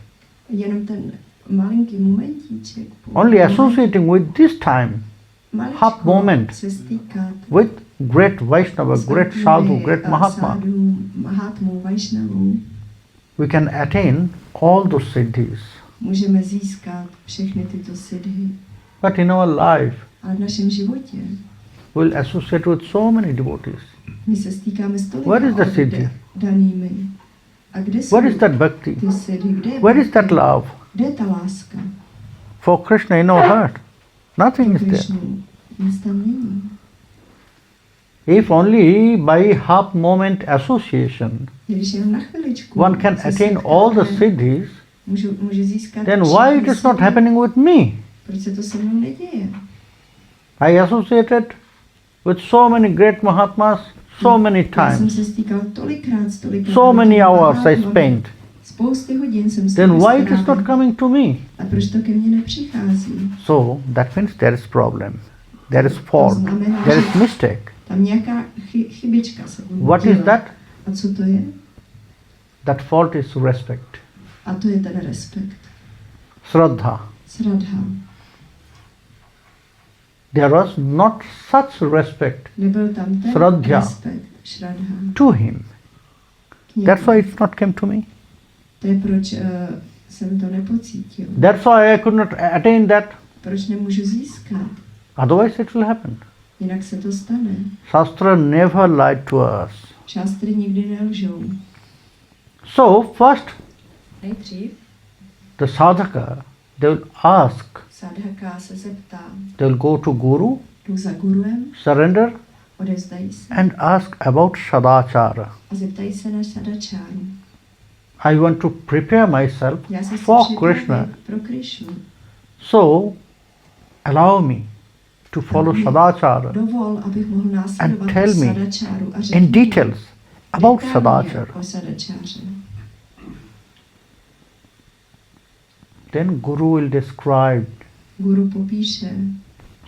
Speaker 2: Jenom ten malinký momentíček.
Speaker 1: only associating with this time,
Speaker 2: maličko
Speaker 1: half moment
Speaker 2: se stýkat
Speaker 1: with great Vaishnava, great sadhu, great Mahatma,
Speaker 2: Sadhu, Mahatmu, Vaishnavu,
Speaker 1: we can attain all those siddhis.
Speaker 2: můžeme získat všechny tyto siddhy.
Speaker 1: But in our life,
Speaker 2: Ale v našem životě
Speaker 1: we'll associate with so many devotees.
Speaker 2: my se stýkáme s tolika
Speaker 1: Where is the siddhi?
Speaker 2: danými. A kde jsou
Speaker 1: Where is that bhakti?
Speaker 2: ty siddhy? Kde je
Speaker 1: Where is that
Speaker 2: bhakti?
Speaker 1: love?
Speaker 2: Kde je ta láska?
Speaker 1: For Krishna in our heart, nothing is there.
Speaker 2: Krišnu, nic tam není.
Speaker 1: If only by half moment association
Speaker 2: Když jenom na chviličku
Speaker 1: one can
Speaker 2: se
Speaker 1: attain
Speaker 2: setkáme,
Speaker 1: all the siddhis,
Speaker 2: může získat
Speaker 1: then why
Speaker 2: všechny
Speaker 1: it is not
Speaker 2: siddhy?
Speaker 1: happening with me?
Speaker 2: Proč se to se mnou neděje?
Speaker 1: I associated with so many great Mahatmas so many
Speaker 2: Já jsem
Speaker 1: times.
Speaker 2: se stýkal tolikrát,
Speaker 1: So many hours I spent.
Speaker 2: Spousty hodin jsem s
Speaker 1: Then
Speaker 2: nimi
Speaker 1: why it is
Speaker 2: strávil.
Speaker 1: not coming to me?
Speaker 2: A proč to ke mně nepřichází?
Speaker 1: So that means there is problem. There is fault.
Speaker 2: znamená,
Speaker 1: There
Speaker 2: že-
Speaker 1: is mistake.
Speaker 2: Tam nějaká chybička se bude
Speaker 1: What is that?
Speaker 2: A co to je?
Speaker 1: That fault is respect.
Speaker 2: A to je ten respekt.
Speaker 1: Shraddha.
Speaker 2: Sradha.
Speaker 1: There was not such respect
Speaker 2: Nebyl tam ten
Speaker 1: Shraddha.
Speaker 2: respekt. Shraddha.
Speaker 1: to him.
Speaker 2: K němu.
Speaker 1: That's why it's not came to me.
Speaker 2: To je proč jsem to nepocítil.
Speaker 1: That's why I could not attain that.
Speaker 2: Proč nemůžu získat?
Speaker 1: Otherwise it will happen.
Speaker 2: Jinak se to stane.
Speaker 1: Shastra never lied to us.
Speaker 2: Šástry nikdy nelžou.
Speaker 1: So first,
Speaker 2: Nejdřív
Speaker 1: the sadhaka, they will ask,
Speaker 2: sadhaka se zeptá,
Speaker 1: they will go to Guru,
Speaker 2: jdu za guruem,
Speaker 1: surrender,
Speaker 2: odevzdají se
Speaker 1: and ask about sadachara.
Speaker 2: a zeptají se na sadačáru.
Speaker 1: I want to prepare myself
Speaker 2: Já se chci
Speaker 1: for
Speaker 2: připravit
Speaker 1: Krishna.
Speaker 2: pro Krišnu.
Speaker 1: So allow me to follow sadachara
Speaker 2: Dovol, abych mohl následovat
Speaker 1: tell me
Speaker 2: sadačáru a řekni
Speaker 1: in details about
Speaker 2: detailně
Speaker 1: sadachara.
Speaker 2: o sadačáře.
Speaker 1: Then Guru will describe.
Speaker 2: Guru popíše,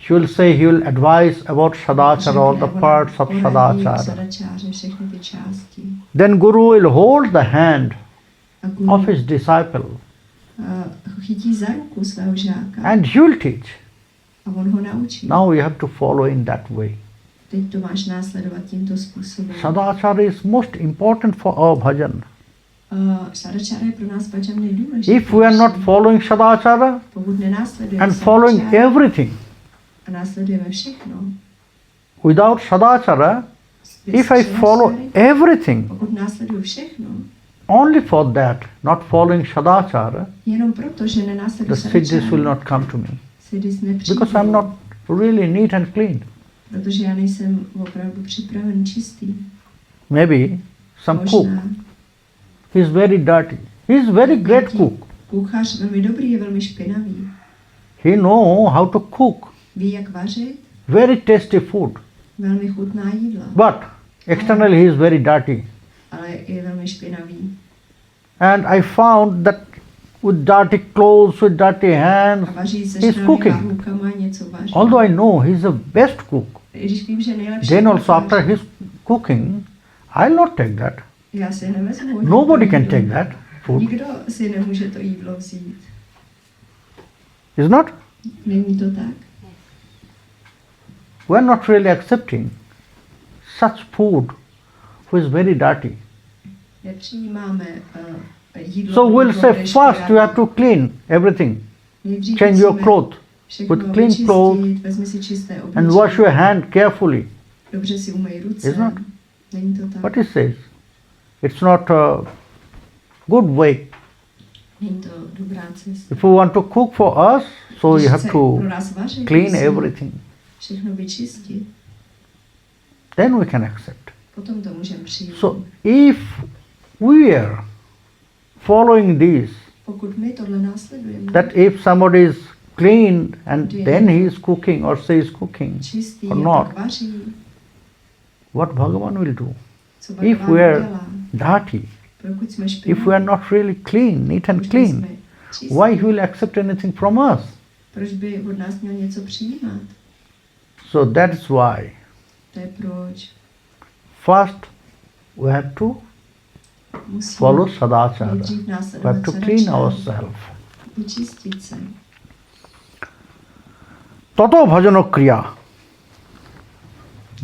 Speaker 1: He will say, he will advise about sadachara, all the parts of
Speaker 2: poradí o
Speaker 1: sadachara.
Speaker 2: sadačáře, všechny ty části.
Speaker 1: Then Guru will hold the hand
Speaker 2: A guru
Speaker 1: of his disciple
Speaker 2: chytí za ruku svého žáka
Speaker 1: and he will teach.
Speaker 2: a on ho naučí.
Speaker 1: Now you have to follow in that way.
Speaker 2: Teď to máš následovat tímto způsobem.
Speaker 1: Sadachara is most important for our bhajan.
Speaker 2: Sadačára je pro nás bhajan nejdůležitější.
Speaker 1: If we are not following sadachara
Speaker 2: Pokud nenásledujeme
Speaker 1: and following
Speaker 2: sadačáru
Speaker 1: everything
Speaker 2: a následujeme všechno,
Speaker 1: without sadachara, if I follow everything
Speaker 2: pokud následuju všechno,
Speaker 1: only for that, not following sadachara,
Speaker 2: jenom proto, že
Speaker 1: the
Speaker 2: nenásleduju
Speaker 1: siddhis will
Speaker 2: sadačáru,
Speaker 1: not come to me.
Speaker 2: siddhis nepřijdou,
Speaker 1: Because I'm not really neat and clean.
Speaker 2: protože já nejsem opravdu připraven čistý.
Speaker 1: Maybe some cook,
Speaker 2: Možná
Speaker 1: he is very dirty. He is very great cook.
Speaker 2: kuchař velmi dobrý, je velmi špinavý.
Speaker 1: He know how to cook
Speaker 2: Ví, jak vařit,
Speaker 1: very tasty food.
Speaker 2: velmi chutná jídla,
Speaker 1: But externally he is very dirty.
Speaker 2: ale je velmi špinavý.
Speaker 1: And I found that with dirty clothes, with dirty hands,
Speaker 2: A vaří se
Speaker 1: he is
Speaker 2: špinavýma
Speaker 1: cooking.
Speaker 2: rukama, něco vaří.
Speaker 1: Although I know he is the best cook.
Speaker 2: I když vím, že je nejlepší
Speaker 1: Then also
Speaker 2: kuchař,
Speaker 1: after his cooking, I'll not take that.
Speaker 2: já si nevezmu.
Speaker 1: Nobody can take that food.
Speaker 2: Nikdo si nemůže to jídlo vzít.
Speaker 1: Is not?
Speaker 2: Není to tak?
Speaker 1: We are not really accepting such food which is very dirty.
Speaker 2: Nepřijímáme jídlo.
Speaker 1: So we'll
Speaker 2: které
Speaker 1: say
Speaker 2: je
Speaker 1: first
Speaker 2: špinavé.
Speaker 1: you have to clean everything.
Speaker 2: Nejdřív
Speaker 1: Change your
Speaker 2: musíme
Speaker 1: clothes
Speaker 2: všechno
Speaker 1: with clean
Speaker 2: vyčistit,
Speaker 1: clothes
Speaker 2: vezmi si čisté
Speaker 1: and
Speaker 2: oblečení.
Speaker 1: wash your hand carefully.
Speaker 2: Dobře si umej ruce.
Speaker 1: Is not?
Speaker 2: Není to tak?
Speaker 1: What he says? It's not a good way.
Speaker 2: Není to dobrá cesta.
Speaker 1: If you want to cook for us, so you have to
Speaker 2: pro nás vařit,
Speaker 1: clean
Speaker 2: musíme
Speaker 1: everything.
Speaker 2: všechno vyčistit.
Speaker 1: Then we can accept.
Speaker 2: Potom to můžeme přijít.
Speaker 1: So if we are following this,
Speaker 2: Pokud my tohle následujeme,
Speaker 1: that if somebody is clean and then he is cooking or she is cooking
Speaker 2: čistý
Speaker 1: or
Speaker 2: a
Speaker 1: not,
Speaker 2: pak vaří,
Speaker 1: what Bhagavan will do?
Speaker 2: co
Speaker 1: If
Speaker 2: Bhagavan
Speaker 1: we are
Speaker 2: udělá.
Speaker 1: dirty,
Speaker 2: Pokud jsme
Speaker 1: if we are not really clean, neat and
Speaker 2: pokud
Speaker 1: clean,
Speaker 2: jsme čistí,
Speaker 1: why he will accept anything from us?
Speaker 2: proč by od nás měl něco přijímat?
Speaker 1: So that is why
Speaker 2: To je proč.
Speaker 1: first we have to
Speaker 2: Musíme
Speaker 1: follow sadachara.
Speaker 2: nejdřív
Speaker 1: We have
Speaker 2: následovat
Speaker 1: to clean
Speaker 2: sadačáru,
Speaker 1: ourselves.
Speaker 2: vyčistit se.
Speaker 1: Tato bhajana kriya.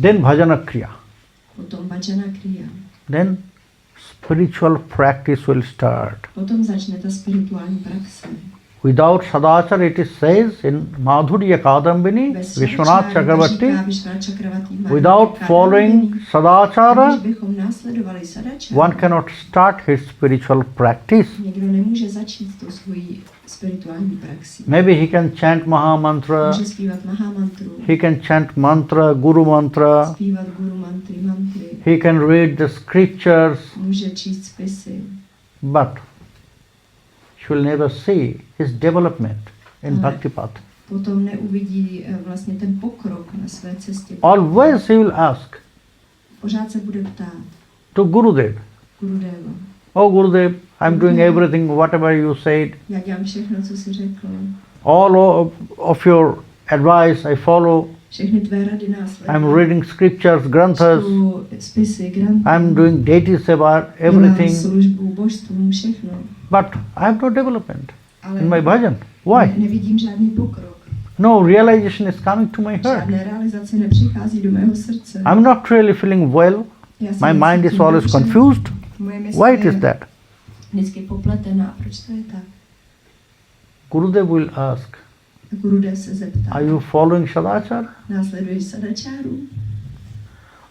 Speaker 1: Then bhajana kriya.
Speaker 2: Potom bhajana kriya.
Speaker 1: Then spiritual practice will start.
Speaker 2: Potom začne ta spirituální praxe.
Speaker 1: Without sadachara, it is says in Madhurya Kadambini,
Speaker 2: Bez
Speaker 1: Biswanath
Speaker 2: sadačáru,
Speaker 1: Chakravarty,
Speaker 2: říká Biswanath Chakravarty,
Speaker 1: without
Speaker 2: Madhurya
Speaker 1: following
Speaker 2: Kadambini,
Speaker 1: sadachara,
Speaker 2: aniž bychom následovali sadačáru,
Speaker 1: one cannot start his spiritual practice.
Speaker 2: někdo nemůže začít tu svoji spirituální praxi.
Speaker 1: Maybe he can chant Maha Mantra,
Speaker 2: Může zpívat Mahamantru,
Speaker 1: he can chant mantra, Guru mantra,
Speaker 2: zpívat guru mantry, mantry,
Speaker 1: he can read the scriptures,
Speaker 2: může číst spisy,
Speaker 1: but he will never see his development in Bhakti path.
Speaker 2: potom neuvidí vlastně ten pokrok na své cestě.
Speaker 1: Always he will ask
Speaker 2: Pořád se bude ptát
Speaker 1: to Gurudev,
Speaker 2: Gurudeva,
Speaker 1: oh Gurudev, I'm doing everything, whatever you said,
Speaker 2: já dělám všechno, co jsi řekl,
Speaker 1: all of your advice I follow,
Speaker 2: všechny tvé rady následují.
Speaker 1: I'm reading scriptures, granthas,
Speaker 2: Čtu spisy, granty,
Speaker 1: I'm doing deity seva,
Speaker 2: dělám
Speaker 1: everything,
Speaker 2: službu, božstvům, všechno.
Speaker 1: but I have no development
Speaker 2: Ale
Speaker 1: in my bhajan. Why?
Speaker 2: nevidím žádný pokrok.
Speaker 1: No realization is coming to my heart.
Speaker 2: Žádné realizace nepřichází do mého srdce.
Speaker 1: I'm not really feeling well.
Speaker 2: Já se
Speaker 1: My mind is
Speaker 2: necítím
Speaker 1: always
Speaker 2: dobře.
Speaker 1: confused.
Speaker 2: Moje mysl
Speaker 1: Why it
Speaker 2: je
Speaker 1: is that?
Speaker 2: vždycky popletená. Proč to je tak?
Speaker 1: Gurudev will ask,
Speaker 2: Gurudev se zeptá.
Speaker 1: Are you following Sadachara?
Speaker 2: Následuješ Sadačáru?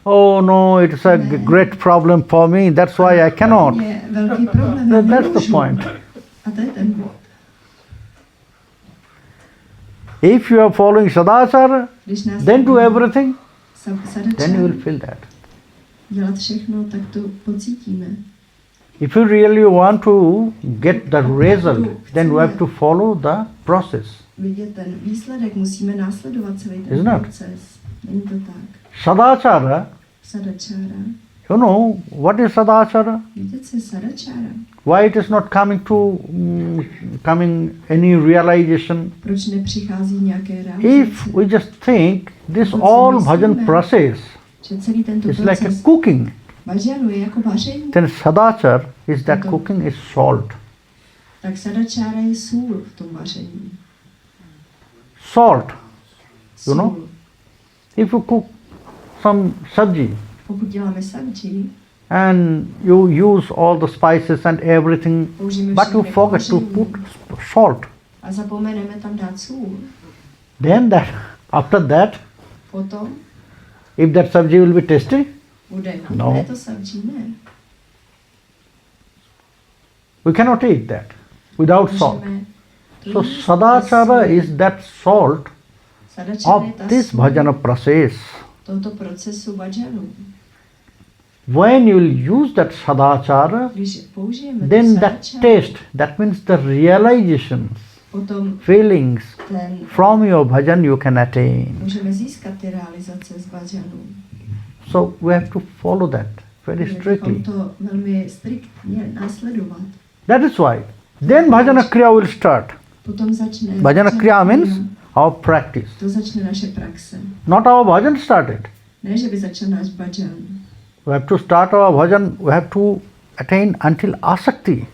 Speaker 1: Oh no, it's a great problem for me, that's why I cannot.
Speaker 2: Je velký problém, já
Speaker 1: That's the
Speaker 2: nemůžu.
Speaker 1: point.
Speaker 2: A to je ten bod.
Speaker 1: If you are following Sadachara,
Speaker 2: Když
Speaker 1: then do everything, then you
Speaker 2: Sadačáru
Speaker 1: will feel that.
Speaker 2: dělat všechno, tak to pocítíme.
Speaker 1: If you really want to get the result, then you have to follow the process.
Speaker 2: Vidět ten výsledek, musíme následovat celý ten
Speaker 1: Isn't it?
Speaker 2: proces. Není to tak.
Speaker 1: Sadachara,
Speaker 2: Sadačára.
Speaker 1: you know, what is Sadachara?
Speaker 2: Víte, co je Sadačára?
Speaker 1: Why it is not coming any realization?
Speaker 2: Proč nepřichází nějaké
Speaker 1: If
Speaker 2: realizace?
Speaker 1: we just think this all bhajan process
Speaker 2: Že celý tento
Speaker 1: is like a
Speaker 2: proces
Speaker 1: cooking,
Speaker 2: bhajanu je jako vaření,
Speaker 1: then Sadachar is that cooking is salt.
Speaker 2: tak Sadačára je sůl v tom vaření.
Speaker 1: Salt, you know?
Speaker 2: Sůl.
Speaker 1: If you cook some sabji
Speaker 2: Pokud děláme sabji,
Speaker 1: and you use all the spices and everything,
Speaker 2: použijeme
Speaker 1: but you
Speaker 2: všechny
Speaker 1: forget to
Speaker 2: vaření
Speaker 1: put salt,
Speaker 2: a zapomeneme tam dát sůl,
Speaker 1: then after that,
Speaker 2: potom
Speaker 1: if that sabji will be tasty,
Speaker 2: bude
Speaker 1: No.
Speaker 2: chutné to sabji, ne.
Speaker 1: we cannot eat that without salt.
Speaker 2: Můžeme to
Speaker 1: So
Speaker 2: jíst bez
Speaker 1: Sadachara
Speaker 2: sůli.
Speaker 1: is that salt
Speaker 2: Sadačára je
Speaker 1: of
Speaker 2: ta
Speaker 1: this
Speaker 2: sůl
Speaker 1: bhajana process.
Speaker 2: tohoto procesu bhajanu.
Speaker 1: When you will use that Sadachara,
Speaker 2: Když použijeme
Speaker 1: then
Speaker 2: to
Speaker 1: that
Speaker 2: sadačáru,
Speaker 1: taste, that means the realizations,
Speaker 2: potom
Speaker 1: feelings
Speaker 2: ten
Speaker 1: from your bhajan you can attain.
Speaker 2: můžeme získat ty realizace z bhajanu.
Speaker 1: So we have to follow that very
Speaker 2: Měli
Speaker 1: strictly.
Speaker 2: bychom to velmi striktně následovat.
Speaker 1: That is why. Then bhajana kriya will start.
Speaker 2: Potom začne
Speaker 1: Bhajana kriya means our practice.
Speaker 2: to začne naše praxe.
Speaker 1: Not our bhajan started.
Speaker 2: Ne, že by začal náš bhajan.
Speaker 1: We have to start our bhajan, we have to attain until asakti.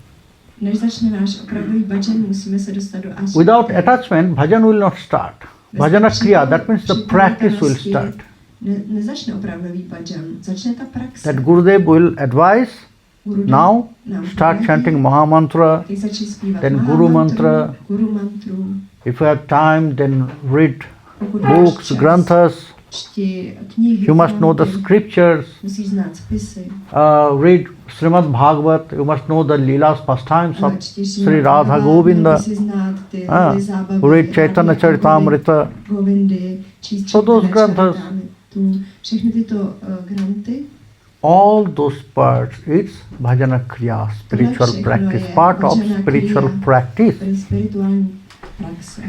Speaker 2: Než začne náš opravdový bhajan, musíme se dostat do asakti.
Speaker 1: Without attachment, bhajan will not start. Bhajana kriya, that means the practice will start.
Speaker 2: Nezačne opravdový bhajan, začne ta praxe.
Speaker 1: That Gurudev will advise,
Speaker 2: Gurudev
Speaker 1: now
Speaker 2: nám
Speaker 1: start
Speaker 2: poradí,
Speaker 1: chanting Mahamantra.
Speaker 2: jak začít zpívat
Speaker 1: then
Speaker 2: Mahamantru,
Speaker 1: Guru mantra.
Speaker 2: Guru mantru.
Speaker 1: If you have time, then read
Speaker 2: Pokud máš
Speaker 1: books,
Speaker 2: čas,
Speaker 1: granthas.
Speaker 2: čti knihy,
Speaker 1: You must know the
Speaker 2: granty,
Speaker 1: scriptures.
Speaker 2: musíš znát spisy.
Speaker 1: Read Srimad Bhagavat. You must know the Leelas pastimes of
Speaker 2: Čti
Speaker 1: Sri Radha Govinda.
Speaker 2: musíš znát ty zábavy,
Speaker 1: Read Chaitanya
Speaker 2: Radhy
Speaker 1: Charitamrita.
Speaker 2: Govindy, číst
Speaker 1: So those
Speaker 2: Chaitanya
Speaker 1: granthas.
Speaker 2: Charitamritu. Všechny tyto granty,
Speaker 1: All those parts, it's bhajana kriya, spiritual practice, part of spiritual practice.
Speaker 2: spirituální praxe.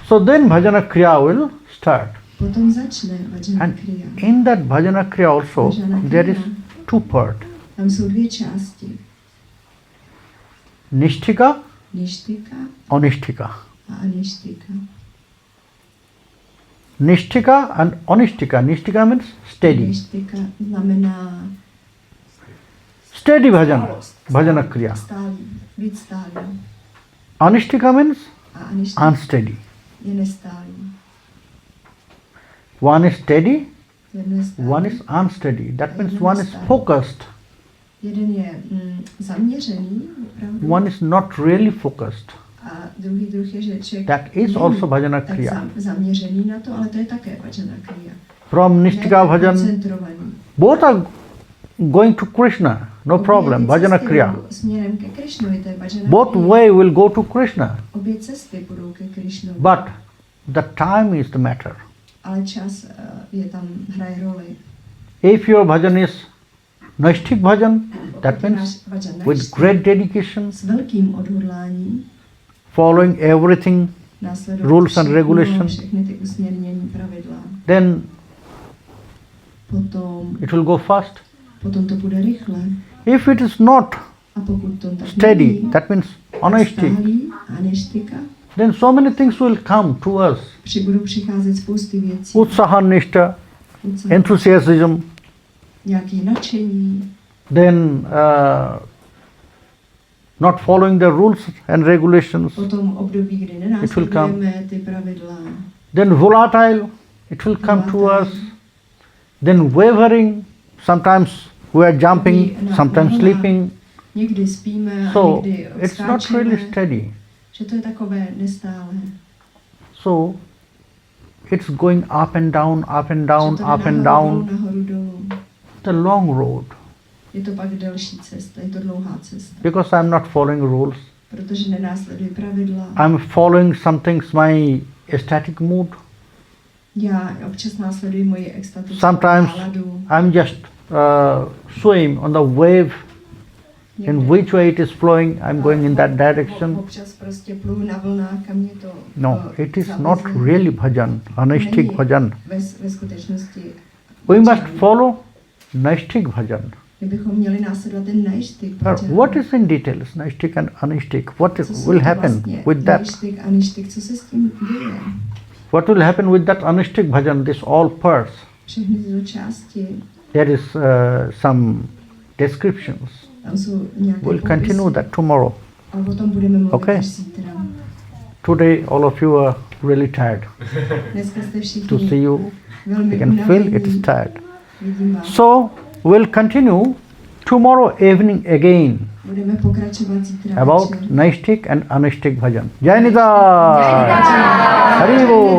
Speaker 1: So then bhajana kriya will start.
Speaker 2: Potom začne bhajana
Speaker 1: And
Speaker 2: kriya.
Speaker 1: in that bhajana kriya also, there is two parts.
Speaker 2: Tam jsou dvě části.
Speaker 1: Nishtika,
Speaker 2: Ništika
Speaker 1: Anishtika.
Speaker 2: a aništika.
Speaker 1: Nishtika and Anishtika. Nishtika means steady.
Speaker 2: Ništika znamená
Speaker 1: Steady bhajan, bhajana kriya.
Speaker 2: stálý, být stálý.
Speaker 1: Anishtika means
Speaker 2: A aništika
Speaker 1: unsteady.
Speaker 2: je nestálý.
Speaker 1: One is steady,
Speaker 2: Je nestálý.
Speaker 1: one is unsteady. That means one is focused,
Speaker 2: Jeden je zaměřený, opravdu,
Speaker 1: one is not really focused.
Speaker 2: a druhý druh je, že člověk
Speaker 1: That is
Speaker 2: není
Speaker 1: also bhajana
Speaker 2: tak
Speaker 1: kriya.
Speaker 2: zaměřený na to, ale to je také bhajana kriya.
Speaker 1: From Nishtika
Speaker 2: Ne tak
Speaker 1: bhajan,
Speaker 2: koncentrovaný.
Speaker 1: both are going to Krishna, no problem,
Speaker 2: Obě
Speaker 1: bhajana
Speaker 2: cesty
Speaker 1: kriya.
Speaker 2: jdou směrem ke Krišnovi, to je bhajana
Speaker 1: Both
Speaker 2: kriya.
Speaker 1: way will go to Krishna,
Speaker 2: Obě cesty budou ke Krišnovi.
Speaker 1: but the time is the matter.
Speaker 2: Ale čas je tam, hraje roli.
Speaker 1: If your bhajan is Naishtik bhajan, that
Speaker 2: Pokud
Speaker 1: means
Speaker 2: máš bhajan
Speaker 1: with
Speaker 2: naishtik,
Speaker 1: great dedication,
Speaker 2: s velkým odhodláním,
Speaker 1: following everything,
Speaker 2: následovat
Speaker 1: rules and
Speaker 2: všechno,
Speaker 1: regulations,
Speaker 2: všechny ty usměrnění pravidla.
Speaker 1: then
Speaker 2: Potom,
Speaker 1: it will go fast.
Speaker 2: potom to bude rychle.
Speaker 1: If it is not
Speaker 2: A pokud to tak
Speaker 1: steady,
Speaker 2: není,
Speaker 1: that means Anaishtik,
Speaker 2: stálý a neštika,
Speaker 1: then so many things will come to us.
Speaker 2: budou přicházet spousty věcí.
Speaker 1: Utsaha, nishta,
Speaker 2: Ucel,
Speaker 1: enthusiasm,
Speaker 2: nějaké nadšení,
Speaker 1: then not following the rules and regulations,
Speaker 2: potom období, kdy
Speaker 1: It will come.
Speaker 2: nenásledujeme ty pravidla.
Speaker 1: then volatile, it will come to us, then wavering, sometimes we are jumping, sometimes sleeping,
Speaker 2: Někdy spíme a
Speaker 1: so
Speaker 2: někdy
Speaker 1: it's not really
Speaker 2: odskáčeme,
Speaker 1: steady.
Speaker 2: že to je takové nestále.
Speaker 1: So it's going up and down, up and down, up and down. The long road.
Speaker 2: Je to pak delší cesta, je to dlouhá cesta.
Speaker 1: Because I'm not following rules.
Speaker 2: Protože nenásleduji pravidla.
Speaker 1: I'm following something's my ecstatic mood.
Speaker 2: Já občas následuji moji extatickou
Speaker 1: Sometimes
Speaker 2: náladu.
Speaker 1: I'm just swimming on the wave. In which way it is flowing, I'm going in that direction.
Speaker 2: Občas prostě pluju na vlnách, kam mě to
Speaker 1: No, it is not really bhajan, anishtik bhajan.
Speaker 2: Ve skutečnosti.
Speaker 1: We must follow naishtik bhajan.
Speaker 2: My bychom měli následovat ten naishtik bhajan.
Speaker 1: What is in details, naishtik and anishtik? What will happen with that?
Speaker 2: Naishtik, anishtik, co se s tím děje?
Speaker 1: What will happen with that anishtik bhajan, this all parts?
Speaker 2: Všechny tyto části.
Speaker 1: There is some descriptions. We'll continue that tomorrow. Okay. Today all of you are really tired. To see you, you can feel it is tired. So we'll continue tomorrow evening again about naishtik and anishtik bhajan. Jai Nidar! Hari Bol!